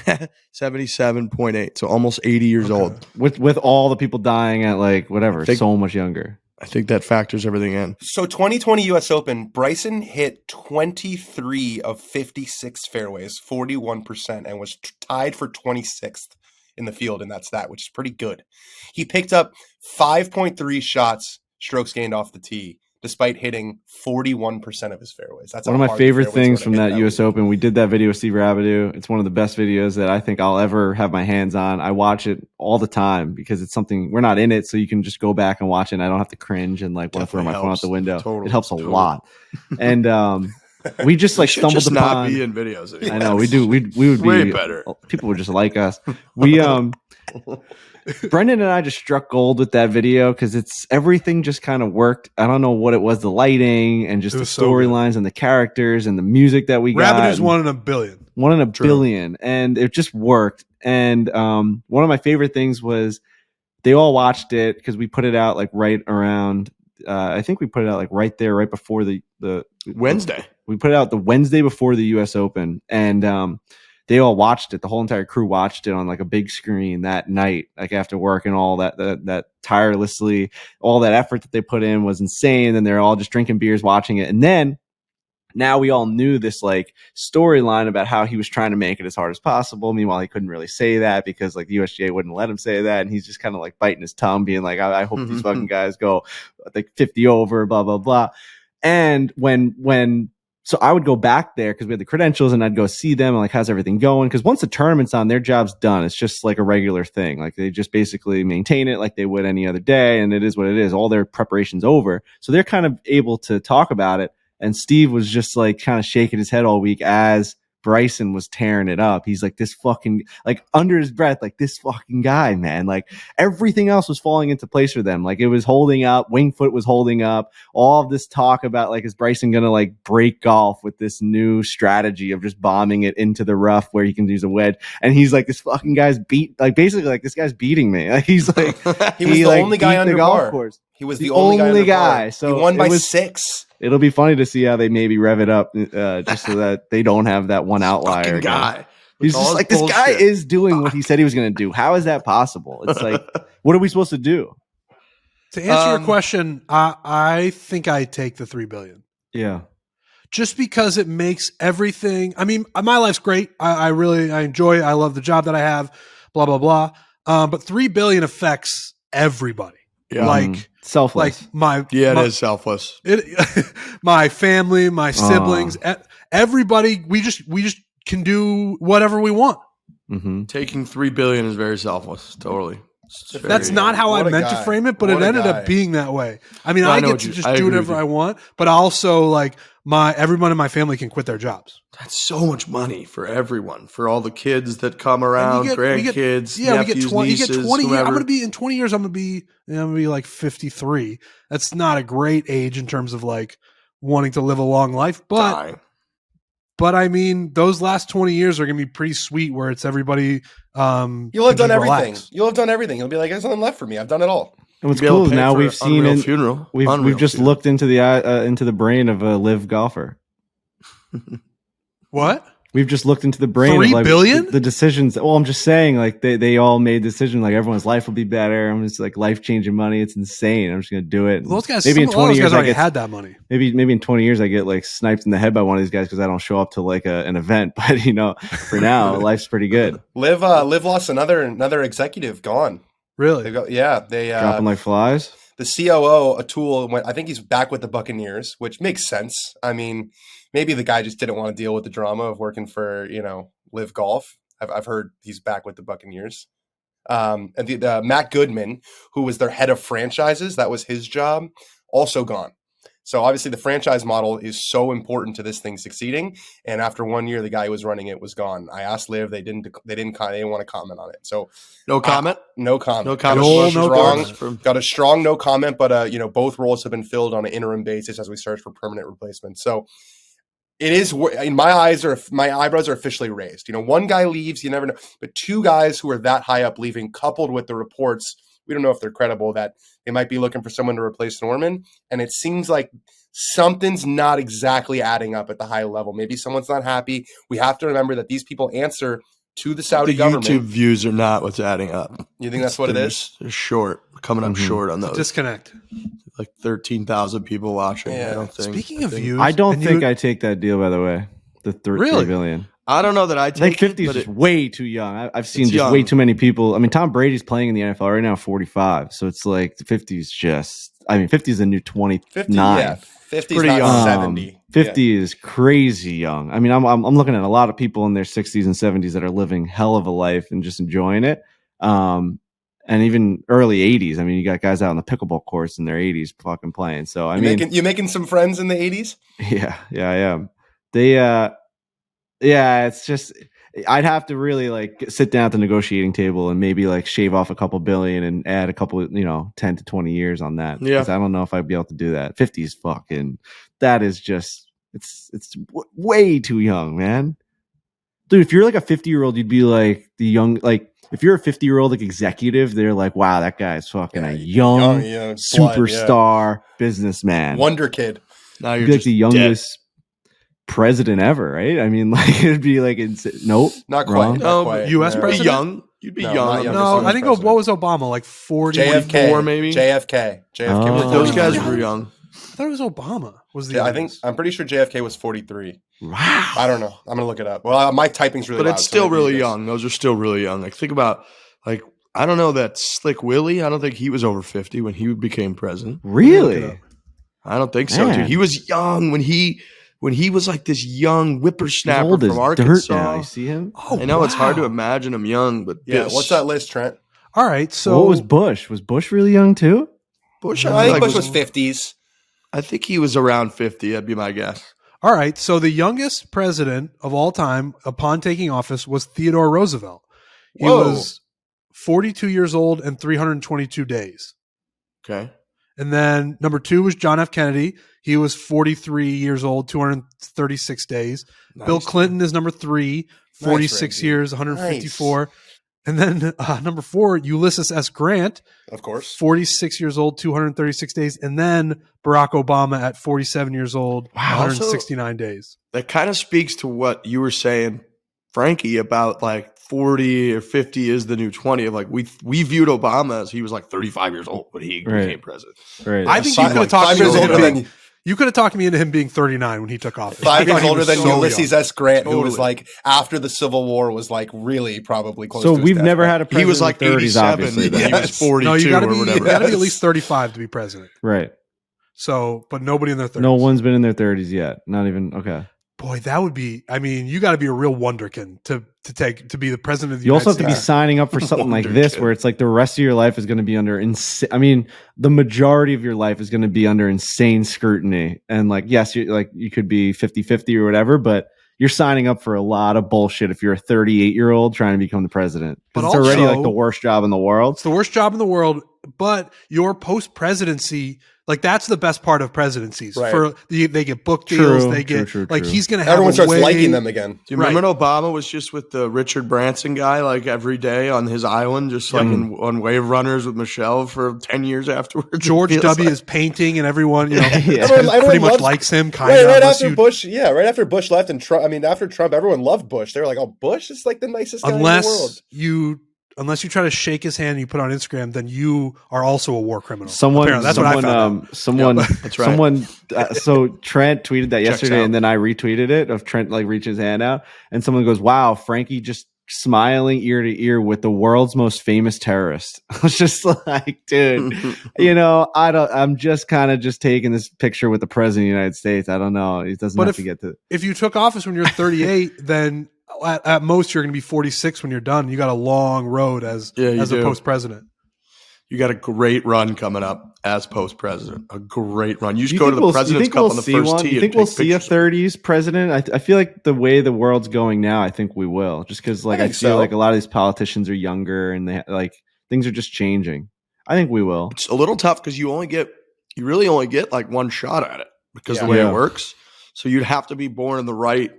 77.8. So almost 80 years old. With all the people dying at like whatever, so much younger. I think that factors everything in. So 2020 U.S. Open, Bryson hit 23 of 56 fairways, 41%, and was tied for 26th in the field in that stat, which is pretty good. He picked up 5.3 shots, strokes gained off the tee, despite hitting 41% of his fairways. That's one of my favorite things from that U.S. Open. We did that video with Steve Rabideau. It's one of the best videos that I think I'll ever have my hands on. I watch it all the time because it's something, we're not in it, so you can just go back and watch it, and I don't have to cringe and like want to throw my phone out the window. It helps a lot. And we just like stumbled just upon. Not be in videos anymore. I know we do. We would be way better. People would just like us. We Brendan and I just struck gold with that video because everything just kind of worked. I don't know what it was, the lighting and just the storylines and the characters and the music that we got. Revenue's 1 in a billion. 1 in a billion. And it just worked. And one of my favorite things was they all watched it because we put it out like right around, I think we put it out like right there, right before the Wednesday. We put it out the Wednesday before the US Open. And they all watched it. The whole entire crew watched it on like a big screen that night, like after work, and all that tirelessly, all that effort that they put in was insane. And they're all just drinking beers, watching it. And then now we all knew this like storyline about how he was trying to make it as hard as possible. Meanwhile, he couldn't really say that because like the USGA wouldn't let him say that. And he's just kind of like biting his tongue, being like, I hope these fucking guys go like 50 over, blah, blah, blah. And so I would go back there because we had the credentials and I'd go see them and like, how's everything going? Because once the tournament's on, their job's done. It's just like a regular thing. Like they just basically maintain it like they would any other day. And it is what it is. All their preparation's over. So they're kind of able to talk about it. And Steve was just like kind of shaking his head all week as Bryson was tearing it up. He's like, this fucking, like under his breath, like this fucking guy, man. Like everything else was falling into place for them. Like it was holding up. Wingfoot was holding up. All of this talk about like, is Bryson going to like break golf with this new strategy of just bombing it into the rough where he can use a wedge? And he's like, this fucking guy's basically like this guy's beating me. Like he's like, he was the only guy under golf course. He was the only guy. So he won by 6. It'll be funny to see how they maybe rev it up just so that they don't have that one outlier guy. He's just like, this guy is doing what he said he was going to do. How is that possible? It's like, what are we supposed to do? To answer your question, I think I take the $3 billion. Yeah. Just because it makes everything. I mean, my life's great. I enjoy it. I love the job that I have, blah, blah, blah. But $3 billion affects everybody. Yeah. Like selfless. Like it is selfless. My family, my siblings, everybody. We just can do whatever we want. Mm-hmm. Taking $3 billion is very selfless. Totally. That's not how I meant to frame it, but it ended up being that way. I mean, I get to just do whatever I want, but also like everyone in my family can quit their jobs. That's so much money for everyone, for all the kids that come around, grandkids, nephews, we get 20. Nieces, You get 20 years. whomever. I'm going to be in 20 years. I'm going to be like 53. That's not a great age in terms of like wanting to live a long life, but I mean, those last 20 years are going to be pretty sweet where it's everybody. You'll have done everything. You'll have done everything. You'll be like, there's nothing left for me. I've done it all. And what's cool is now we've seen it. Funeral. We've just looked into the brain of a LIV golfer. What? We've just looked into the brain $3 of like billion? The decisions. Well, I'm just saying, like they all made decisions. Like everyone's life will be better. I'm just like life changing money. It's insane. I'm just gonna do it. Those guys, maybe in 20 years, I had that money. Maybe in 20 years, I get like sniped in the head by one of these guys because I don't show up to like an event. But for now, life's pretty good. LIV lost another executive. Gone. Really? They dropping like flies. The COO, Atul, I think he's back with the Buccaneers, which makes sense. I mean, maybe the guy just didn't want to deal with the drama of working for, LIV Golf. I've heard he's back with the Buccaneers. And the Matt Goodman, who was their head of franchises, that was his job, also gone. So obviously the franchise model is so important to this thing succeeding. And after 1 year, the guy who was running it was gone. I asked LIV, they didn't want to comment on it. So no comment. No comment. No comment. Got a strong no comment. But both roles have been filled on an interim basis as we search for permanent replacements. So it is. In my eyebrows are officially raised. One guy leaves, you never know. But 2 guys who are that high up leaving, coupled with the reports. We don't know if they're credible that they might be looking for someone to replace Norman. And it seems like something's not exactly adding up at the high level. Maybe someone's not happy. We have to remember that these people answer to the Saudi government. YouTube views are not what's adding up. You think that's what it is? They're short. We're coming up short on those. Disconnect. Like 13,000 people watching. Yeah. I don't think. Speaking of views, I don't think I take that deal, by the way. The $3 billion. I don't know that I take 50 is just way too young. I've seen just way too many people. I mean, Tom Brady's playing in the NFL right now, 45. So it's like 50 is just. I mean, 50 is a new 29. 50 is not young. 70. 50 is crazy young. I mean, I'm looking at a lot of people in their 60s and 70s that are living hell of a life and just enjoying it. And even early 80s. I mean, you got guys out on the pickleball course in their 80s fucking playing. So you making some friends in the 80s? Yeah, I am. It's just I'd have to really like sit down at the negotiating table and maybe like shave off a couple billion and add a couple, 10 to 20 years on that. Yeah. Because I don't know if I'd be able to do that. 50 is fucking, that is just, it's way too young, man. Dude, if you're like a 50-year-old, you'd be like the young, like if you're a 50-year-old like executive, they're like, wow, that guy's fucking a young superstar businessman. Wonder kid. Now You'd you're be like just the youngest president ever, right? I mean, like it'd be like, nope. Not quite. Wrong. Not quite. U.S. You'd be president? young. You'd be No, young. not young. No, US I think president. what was Obama, like 40? JFK, maybe? JFK. Oh. Was Those 43. guys were young. I thought it was Obama. Was the Yeah, I'm pretty sure JFK was 43. Wow. I don't know. I'm gonna look it up. Well, my typing's really But loud. it's still maybe really you guys- young. Those are still really young. Like think about like I don't know that Slick Willie. I don't think he was over 50 when he became president. Really? I don't think so, Man. dude. He was young when he was like this young He's whippersnapper old as from dirt Arkansas. now. You see him? Oh, I know it's hard to wow. imagine him young, but Yeah. this- What's that list, Trent? All right, so What was Bush? Was Bush really young too? Bush? I think like, Bush was 50s. I think he was around 50. That'd be my guess. all right, so the youngest president of all time upon taking office was Theodore Roosevelt. He Whoa. was 42 years old and 322 days. Okay. And then number 2 was John F. Kennedy. He was 43 years old, 236 days. Bill Nice. Clinton is number 3, 46 Frankie. years, 154. And then number 4, Ulysses S. Grant, Of course. 46 years old, 236 days. And then Barack Obama at 47 years old, Wow. 169 days. That kind of speaks to what you were saying, Frankie, about like 40 or 50 is the new 20. Of like we viewed Obama as he was like 35 years old when he Right. became president. Right. I think you Five- could have talked 5 me years into older him than You could have talked me into him being 39 when he took office. 5 I years thought he older was than so Ulysses young. S. Grant, who was Totally. like after the Civil War was like really probably close. So to his we've death. never had a president He was like in the 30s, 87 obviously. and then. he was Yes. 42 No, you got to or be whatever. at least 35 to be president. Right. So, but nobody in their 30s. No one's been in their 30s yet. Not even okay. Boy, that would be. I mean, you got to be a real wonderkin to be the president of the You United also have to be States. signing up for something like Wonder this, Kid. where it's like the rest of your life is going to be under I mean, the majority of your life is going to be under insane scrutiny. And like, yes, you could be 50-50 or whatever, but you're signing up for a lot of bullshit if you're a 38-year-old trying to become the president. But Because it's already also- like the worst job in the world. It's the worst job in the world, but your post presidency, like that's the best part of presidencies. Right. They get book deals. True, they get true, like true. he's going to have Everyone a starts way- liking them again. Do you remember Obama was just with the Richard Branson guy like every day on his island, just like on Wave Runners with Michelle for 10 years afterwards? George It feels W. like- is painting, and everyone Yeah. Everyone pretty much loves- likes him. Kind Right, of, right unless after you Bush, right after Bush left and Trump. I mean, after Trump, everyone loved Bush. They were like, "Oh, Bush is like the nicest guy in the world." unless you try to shake his hand and you put it on Instagram, then you are also a war criminal. Someone, Apparently, that's what I found out. someone, that's right. someone. So Trent tweeted that Checks yesterday, out. and then I retweeted it of Trent like reach his hand out, and someone goes, "Wow, Frankie just smiling ear to ear with the world's most famous terrorist." I was just like, dude, I'm just kind of just taking this picture with the president of the United States. I don't know. He doesn't But have to get to. If you took office when you're 38, then at most you're going to be 46 when you're done. You got a long road as Yeah, you a do. post president. You got a great run coming up as post president. A great run. You Do just you go to think the we'll- President's you think Cup we'll on the see first one? tee. You and think we'll take see a pictures. 30s president? I feel like the way the world's going now, I think we will. Just because, like, I think feel so. like a lot of these politicians are younger and they like things are just changing. I think we will. It's a little tough because you really only get like one shot at it because the Yeah. way Yeah. it works. So you'd have to be born in the right,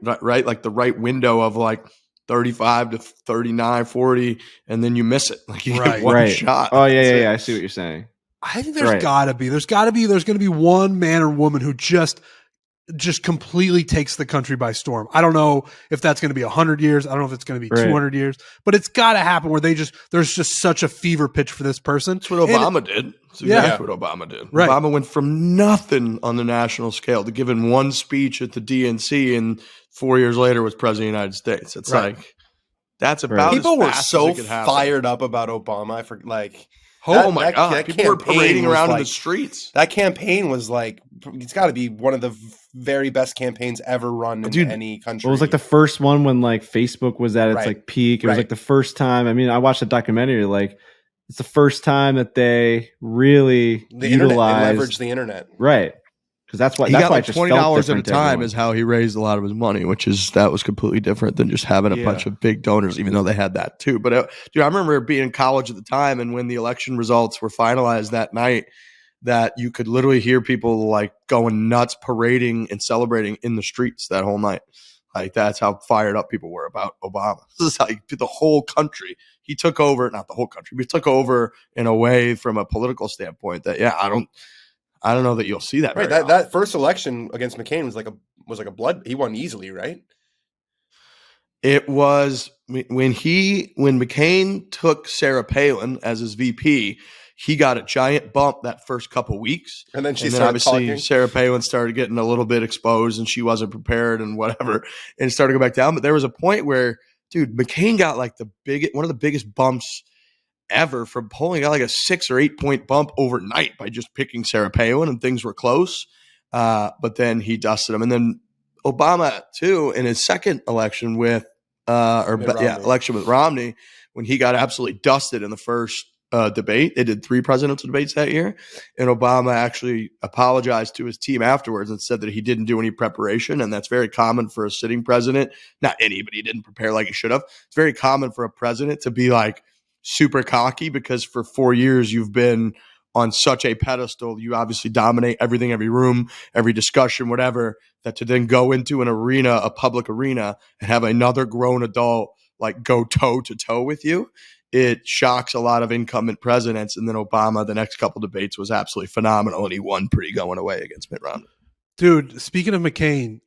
like the right window of like 35 to 39, 40, and then you miss it. Like you Right. get one Right. shot. Oh yeah, That's yeah, it. yeah. I see what you're saying. I think there's Right. there's going to be one man or woman who just completely takes the country by storm. I don't know if that's going to be 100 years. I don't know if it's going to be Right. 200 years, but it's got to happen where there's just such a fever pitch for this person. That's what Obama did. That's Yeah. exactly what Obama did. Right. Obama went from nothing on the national scale to giving one speech at the DNC, and 4 years later was president of the United States. It's Right. like that's Right. about People as were fast as so it could happen. fired up about Obama. I forget, like, Oh my god! that People were campaign parading was around in like- the streets. that campaign was like, it's got to be one of the very best campaigns ever run in Dude, any country. It was like the first one when like Facebook was at its Right. like peak. It was Right. like the first time. I mean, I watched the documentary. Like, it's the first time that they really the internet. They utilized leveraged the internet. right. because that's why he that's got why like it just felt $20 at a different to time everyone. is how he raised a lot of his money, that was completely different than just having a bunch of big donors, even though they had that too. But dude, I remember being in college at the time, and when the election results were finalized that night, that you could literally hear people like going nuts, parading and celebrating in the streets that whole night. Like that's how fired up people were about Obama. This is how the whole country, he took over, not the whole country, but he took over in a way from a political standpoint that, I don't know that you'll see that. Right. That first election against McCain was like a blood. He won easily, right? It was when McCain took Sarah Palin as his VP, he got a giant bump that first couple weeks. And then obviously talking. Sarah Palin started getting a little bit exposed and she wasn't prepared and whatever, and started to go back down. But there was a point where, dude, McCain got like one of the biggest bumps ever from polling. Got like a 6 or 8 point bump overnight by just picking Sarah Palin, and things were close. But then he dusted him. And then Obama too, in his second election with election with Romney, when he got absolutely dusted in the first debate. They did 3 presidential debates that year, and Obama actually apologized to his team afterwards and said that he didn't do any preparation, and that's very common for a sitting president. Not anybody didn't prepare like he should have. It's very common for a president to be like super cocky because for 4 years you've been on such a pedestal. You obviously dominate everything, every room, every discussion, whatever, that to then go into an arena, a public arena, and have another grown adult like go toe to toe with you, it shocks a lot of incumbent presidents. And then Obama, the next couple debates, was absolutely phenomenal, and he won pretty going away against Mitt Romney. Dude, speaking of McCain,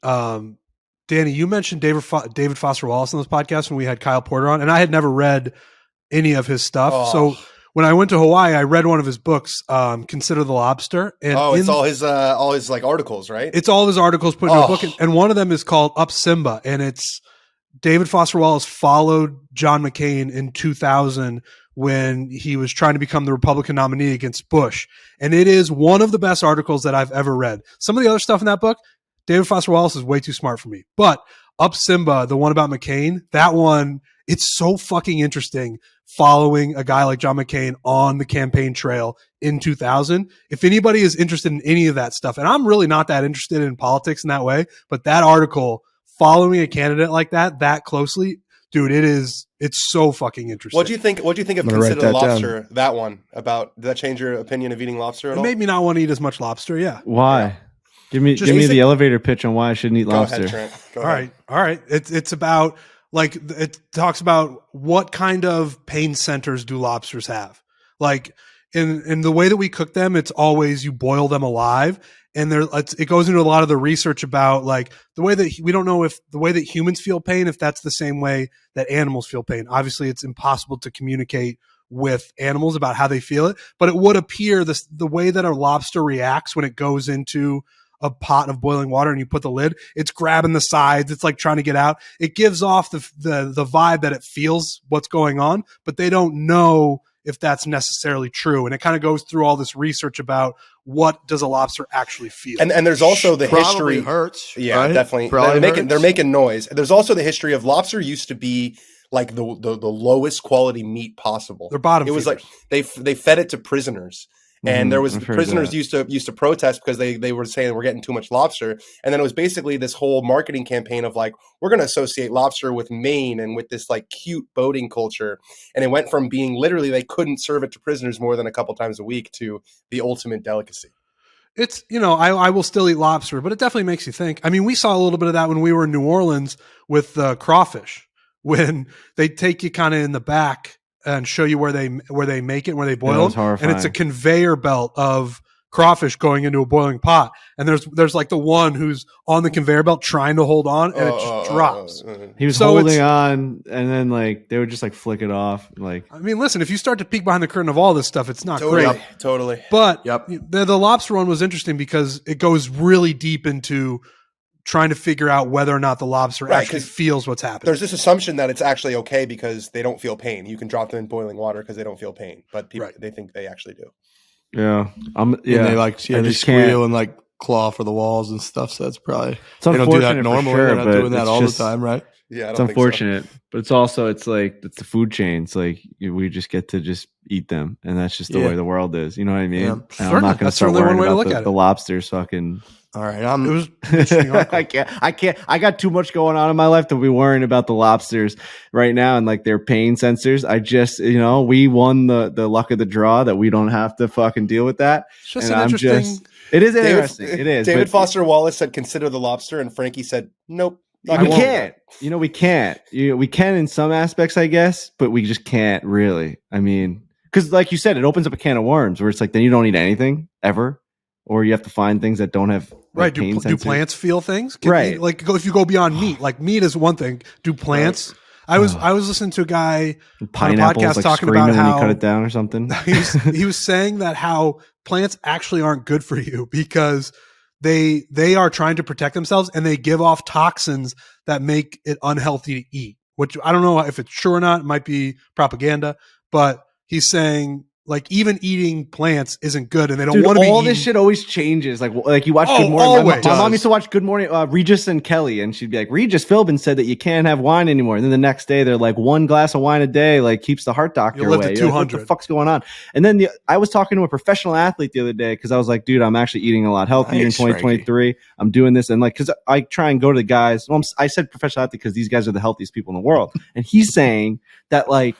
Danny, you mentioned David Foster Wallace on this podcast when we had Kyle Porter on, and I had never read any of his stuff. Oh. So when I went to Hawaii, I read one of his books, Consider the Lobster. And it's all his like articles, right? It's all of his articles put into a book, and one of them is called Up Simba, and it's David Foster Wallace followed John McCain in 2000 when he was trying to become the Republican nominee against Bush. And it is one of the best articles that I've ever read. Some of the other stuff in that book, David Foster Wallace is way too smart for me. But Up Simba, the one about McCain, that one, it's so fucking interesting following a guy like John McCain on the campaign trail in 2000. If anybody is interested in any of that stuff, and I'm really not that interested in politics in that way, but that article following a candidate like that closely, dude, it's so fucking interesting. What do you think of Consider the Lobster? Down. That one about, did that change your opinion of eating lobster at all? It made me not want to eat as much lobster. Yeah. Why? Yeah. Give me the elevator pitch on why I shouldn't eat lobster. Go ahead, Trent. All right. It's about like, it talks about what kind of pain centers do lobsters have. Like in the way that we cook them, it's always you boil them alive. And it goes into a lot of the research about like the way that we don't know if the way that humans feel pain, if that's the same way that animals feel pain. Obviously, it's impossible to communicate with animals about how they feel it, but it would appear the way that a lobster reacts when it goes into a pot of boiling water and you put the lid, it's grabbing the sides. It's like trying to get out. It gives off the vibe that it feels what's going on, but they don't know if that's necessarily true. And it kind of goes through all this research about what does a lobster actually feel. And there's also the Probably history. hurts. Yeah, right? Definitely. They're making noise. There's also the history of lobster used to be like the lowest quality meat possible. Their bottom. It was feeders. like they fed it to prisoners. And there was prisoners that. used to protest because they were saying we're getting too much lobster. And then it was basically this whole marketing campaign of like, we're going to associate lobster with Maine and with this like cute boating culture. And it went from being literally they couldn't serve it to prisoners more than a couple times a week to the ultimate delicacy. It's, I will still eat lobster, but it definitely makes you think. I mean, we saw a little bit of that when we were in New Orleans with crawfish, when they take you kind of in the back and show you where they make it, where they boil them, and it's a conveyor belt of crawfish going into a boiling pot. And there's like the one who's on the conveyor belt trying to hold on, and it just drops. He was holding on, and then like they would just like flick it off. Like, I mean, listen, if you start to peek behind the curtain of all this stuff, it's not great. Totally. But the lobster one was interesting because it goes really deep into trying to figure out whether or not the lobster actually feels what's happening. There's this assumption that it's actually okay because they don't feel pain. You can drop them in boiling water because they don't feel pain, but people they think they actually do. Yeah, and they like they squeal and like claw for the walls and stuff. So that's probably they don't do that normally. They're not doing that all the time, right? Yeah, I don't It's think so. unfortunate, but it's also it's the food chain. It's like we just get to just eat them, and that's just the way the world is. You know what I mean? Yeah. And I'm Certainly. not going to That's start certainly one worrying way to about look at the it. lobsters fucking. All right. It was an interesting article. I can't. I got too much going on in my life to be worrying about the lobsters right now and like their pain sensors. I just, we won the luck of the draw that we don't have to fucking deal with that. It's just And an I'm interesting. it is interesting. It is. David but Foster Wallace said, "Consider the lobster," and Frankie said, "Nope." we can't. We can't. We can in some aspects, I guess, but we just can't really. I mean, because like you said, it opens up a can of worms where it's like then you don't eat anything ever, or you have to find things that don't have Right. pain Do sensors. plants feel things? Right. If you go beyond meat, like meat is one thing. Do plants? I was listening to a guy Pineapples on a podcast like talking screaming about when how you cut it down or something. he was saying that how plants actually aren't good for you because they are trying to protect themselves and they give off toxins that make it unhealthy to eat. Which I don't know if it's true or not. It might be propaganda, but he's saying like even eating plants isn't good, and they don't want to be. All this shit always changes. Like you watch Good Morning. Always. My mom used to watch Good Morning, Regis and Kelly, and she'd be like, Regis Philbin said that you can't have wine anymore. And then the next day, they're like, 1 glass of wine a day like keeps the heart doctor You live away. to You're like, what 200. the fuck's going on? And then I was talking to a professional athlete the other day because I was like, dude, I'm actually eating a lot healthier in 2023. I'm doing this, and like because I try and go to the guys. Well, I said professional athlete because these guys are the healthiest people in the world, and he's saying that like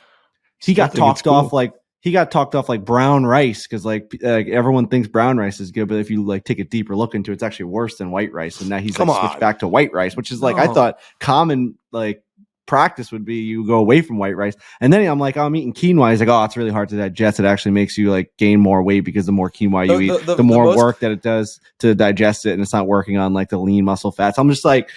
he got talked off like. He got talked off like brown rice because like everyone thinks brown rice is good, but if you like take a deeper look into it, it's actually worse than white rice. And now he's switched back to white rice, which is like I thought common like practice would be you go away from white rice. And then I'm like, I'm eating quinoa. He's like, oh, it's really hard to digest. It actually makes you like gain more weight because the more quinoa you eat, the more work that it does to digest it, and it's not working on like the lean muscle fats. I'm just like.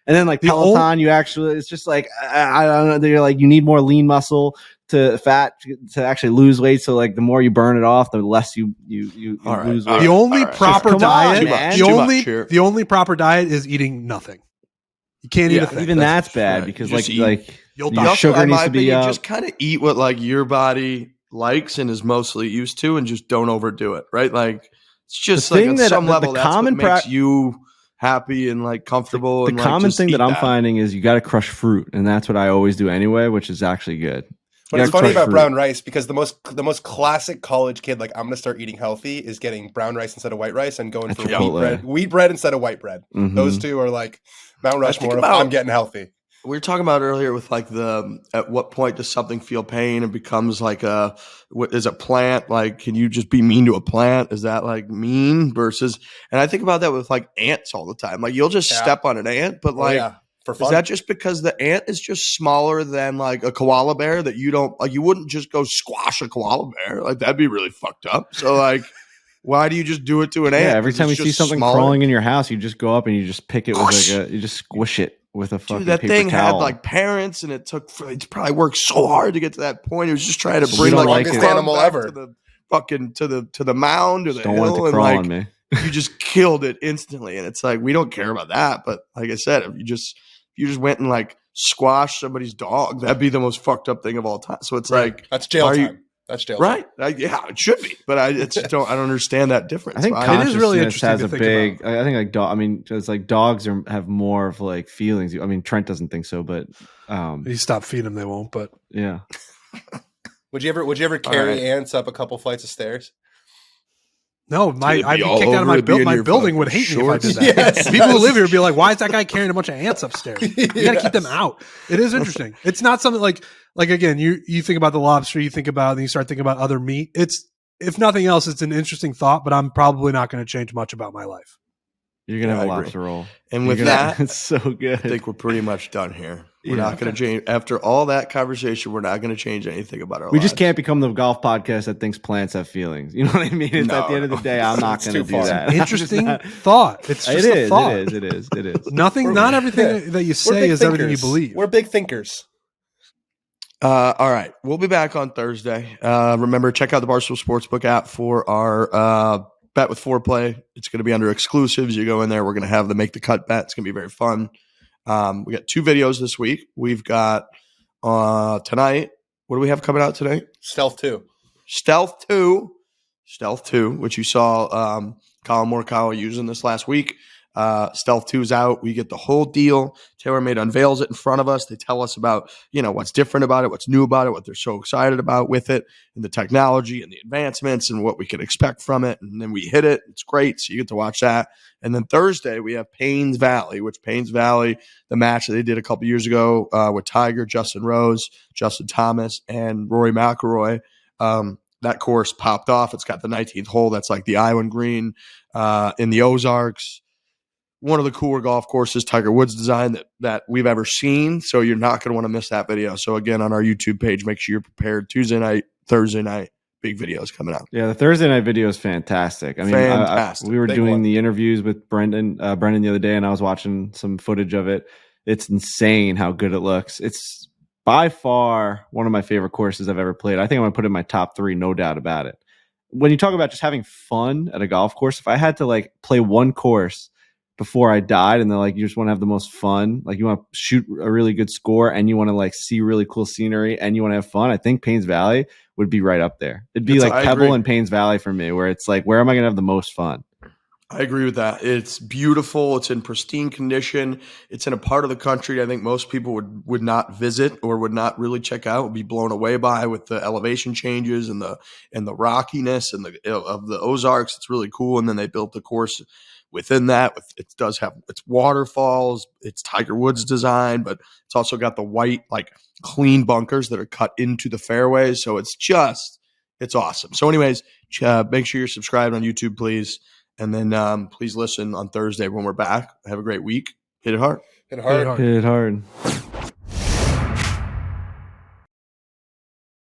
And then like Peloton, it's just like, I don't know. They're like, you need more lean muscle to fat to actually lose weight. So like the more you burn it off, the less you lose weight. The only proper diet, the only proper diet is eating nothing. You can't eat a thing. Even that's bad because you'll your die. sugar needs to be just kind of eat what like your body likes and is mostly used to, and just don't overdo it. Right? Like it's just like at some level that's what makes you happy and like comfortable. The common thing that I'm finding is you got to crush fruit, and that's what I always do anyway, which is actually good. But it's funny about brown rice because the most classic college kid, like I'm going to start eating healthy, is getting brown rice instead of white rice and going for wheat bread instead of white bread. Mm-hmm. Those two are like Mount Rushmore if I'm getting healthy. We were talking about earlier with like at what point does something feel pain and becomes like is a plant? Like, can you just be mean to a plant? Is that like mean versus, and I think about that with like ants all the time. Like you'll just step on an ant, but for fun. Is that just because the ant is just smaller than like a koala bear that you don't like, you wouldn't just go squash a koala bear. Like that'd be really fucked up. So like, why do you just do it to an ant? Yeah, every time you see something crawling in your house, you just go up and you just pick it with you just squish it with a fucking that paper thing towel. had like parents, and it probably worked so hard to get to that point. It was just trying to bring like the animal ever to the fucking to the mound or the don't hill, want it to crawl on me. You just killed it instantly, and it's like we don't care about that. But like I said, if you just went and like squashed somebody's dog, that'd be the most fucked up thing of all time. So it's like that's jail time. That's jail time. Right? Yeah, it should be, but I don't understand that difference. I think it is really interesting has to a think big. about. I think like I mean, it's like dogs have more of like feelings. I mean, Trent doesn't think so, but you stop feeding them, they won't. But yeah. Would you ever carry ants up a couple flights of stairs? No, I'd be kicked out of my building. My building would hate me if I did that. Yes, people who live here would be like, "Why is that guy carrying a bunch of ants upstairs?" You got to keep them out. It is interesting. It's not something like again, you think about the lobster, you start thinking about other meat. It's if nothing else, it's an interesting thought, but I'm probably not going to change much about my life. You're gonna have a lobster roll, and with that, it's so good. I think we're pretty much done here. We're not going to change after all that conversation. We're not going to change anything about our lives. We just can't become the golf podcast that thinks plants have feelings. You know what I mean? At the end of the day, I'm not going to do that. Interesting thought. It's just a thought. It is. Nothing. Not everything that you say is everything you believe. We're big thinkers. All right, we'll be back on Thursday. Remember, check out the Barstool Sportsbook app for our bet with foreplay. It's going to be under exclusives. You go in there. We're going to have the make the cut bet. It's going to be very fun. We got 2 videos this week. We've got tonight. What do we have coming out today? Stealth 2, which you saw Collin Morikawa using this last week. Stealth 2's out. We get the whole deal. TaylorMade unveils it in front of us. They tell us about, what's different about it, what's new about it, what they're so excited about with it, and the technology and the advancements and what we can expect from it. And then we hit it. It's great. So you get to watch that. And then Thursday, we have Paynes Valley, the match that they did a couple years ago with Tiger, Justin Rose, Justin Thomas, and Rory McIlroy. That course popped off. It's got the 19th hole. That's like the island green in the Ozarks. One of the cooler golf courses Tiger Woods designed that we've ever seen. So you're not going to want to miss that video. So again, on our YouTube page, make sure you're prepared. Tuesday night, Thursday night, big videos coming out. Yeah, the Thursday night video is fantastic. I mean, fantastic. We were Big doing one. the interviews with Brendan the other day, and I was watching some footage of it. It's insane how good it looks. It's by far one of my favorite courses I've ever played. I think I'm going to put it in my top 3, no doubt about it. When you talk about just having fun at a golf course, if I had to play one course before I died, and they're like, you just want to have the most fun, you want to shoot a really good score, and you want to see really cool scenery, and you want to have fun, I think Paynes Valley would be right up there. It'd be Pebble and Paynes Valley for me, where it's where am I going to have the most fun? I agree with that. It's beautiful. It's in pristine condition. It's in a part of the country I think most people would not visit or would not really check out, would be blown away by, with the elevation changes and the rockiness and of the Ozarks. It's really cool. And then they built the course within that. It does have its waterfalls. It's Tiger Woods design, but it's also got the white, clean bunkers that are cut into the fairways. So it's awesome. So anyways, make sure you're subscribed on YouTube, please. And then please listen on Thursday when we're back. Have a great week. Hit it hard. Hit hard. Hit hard.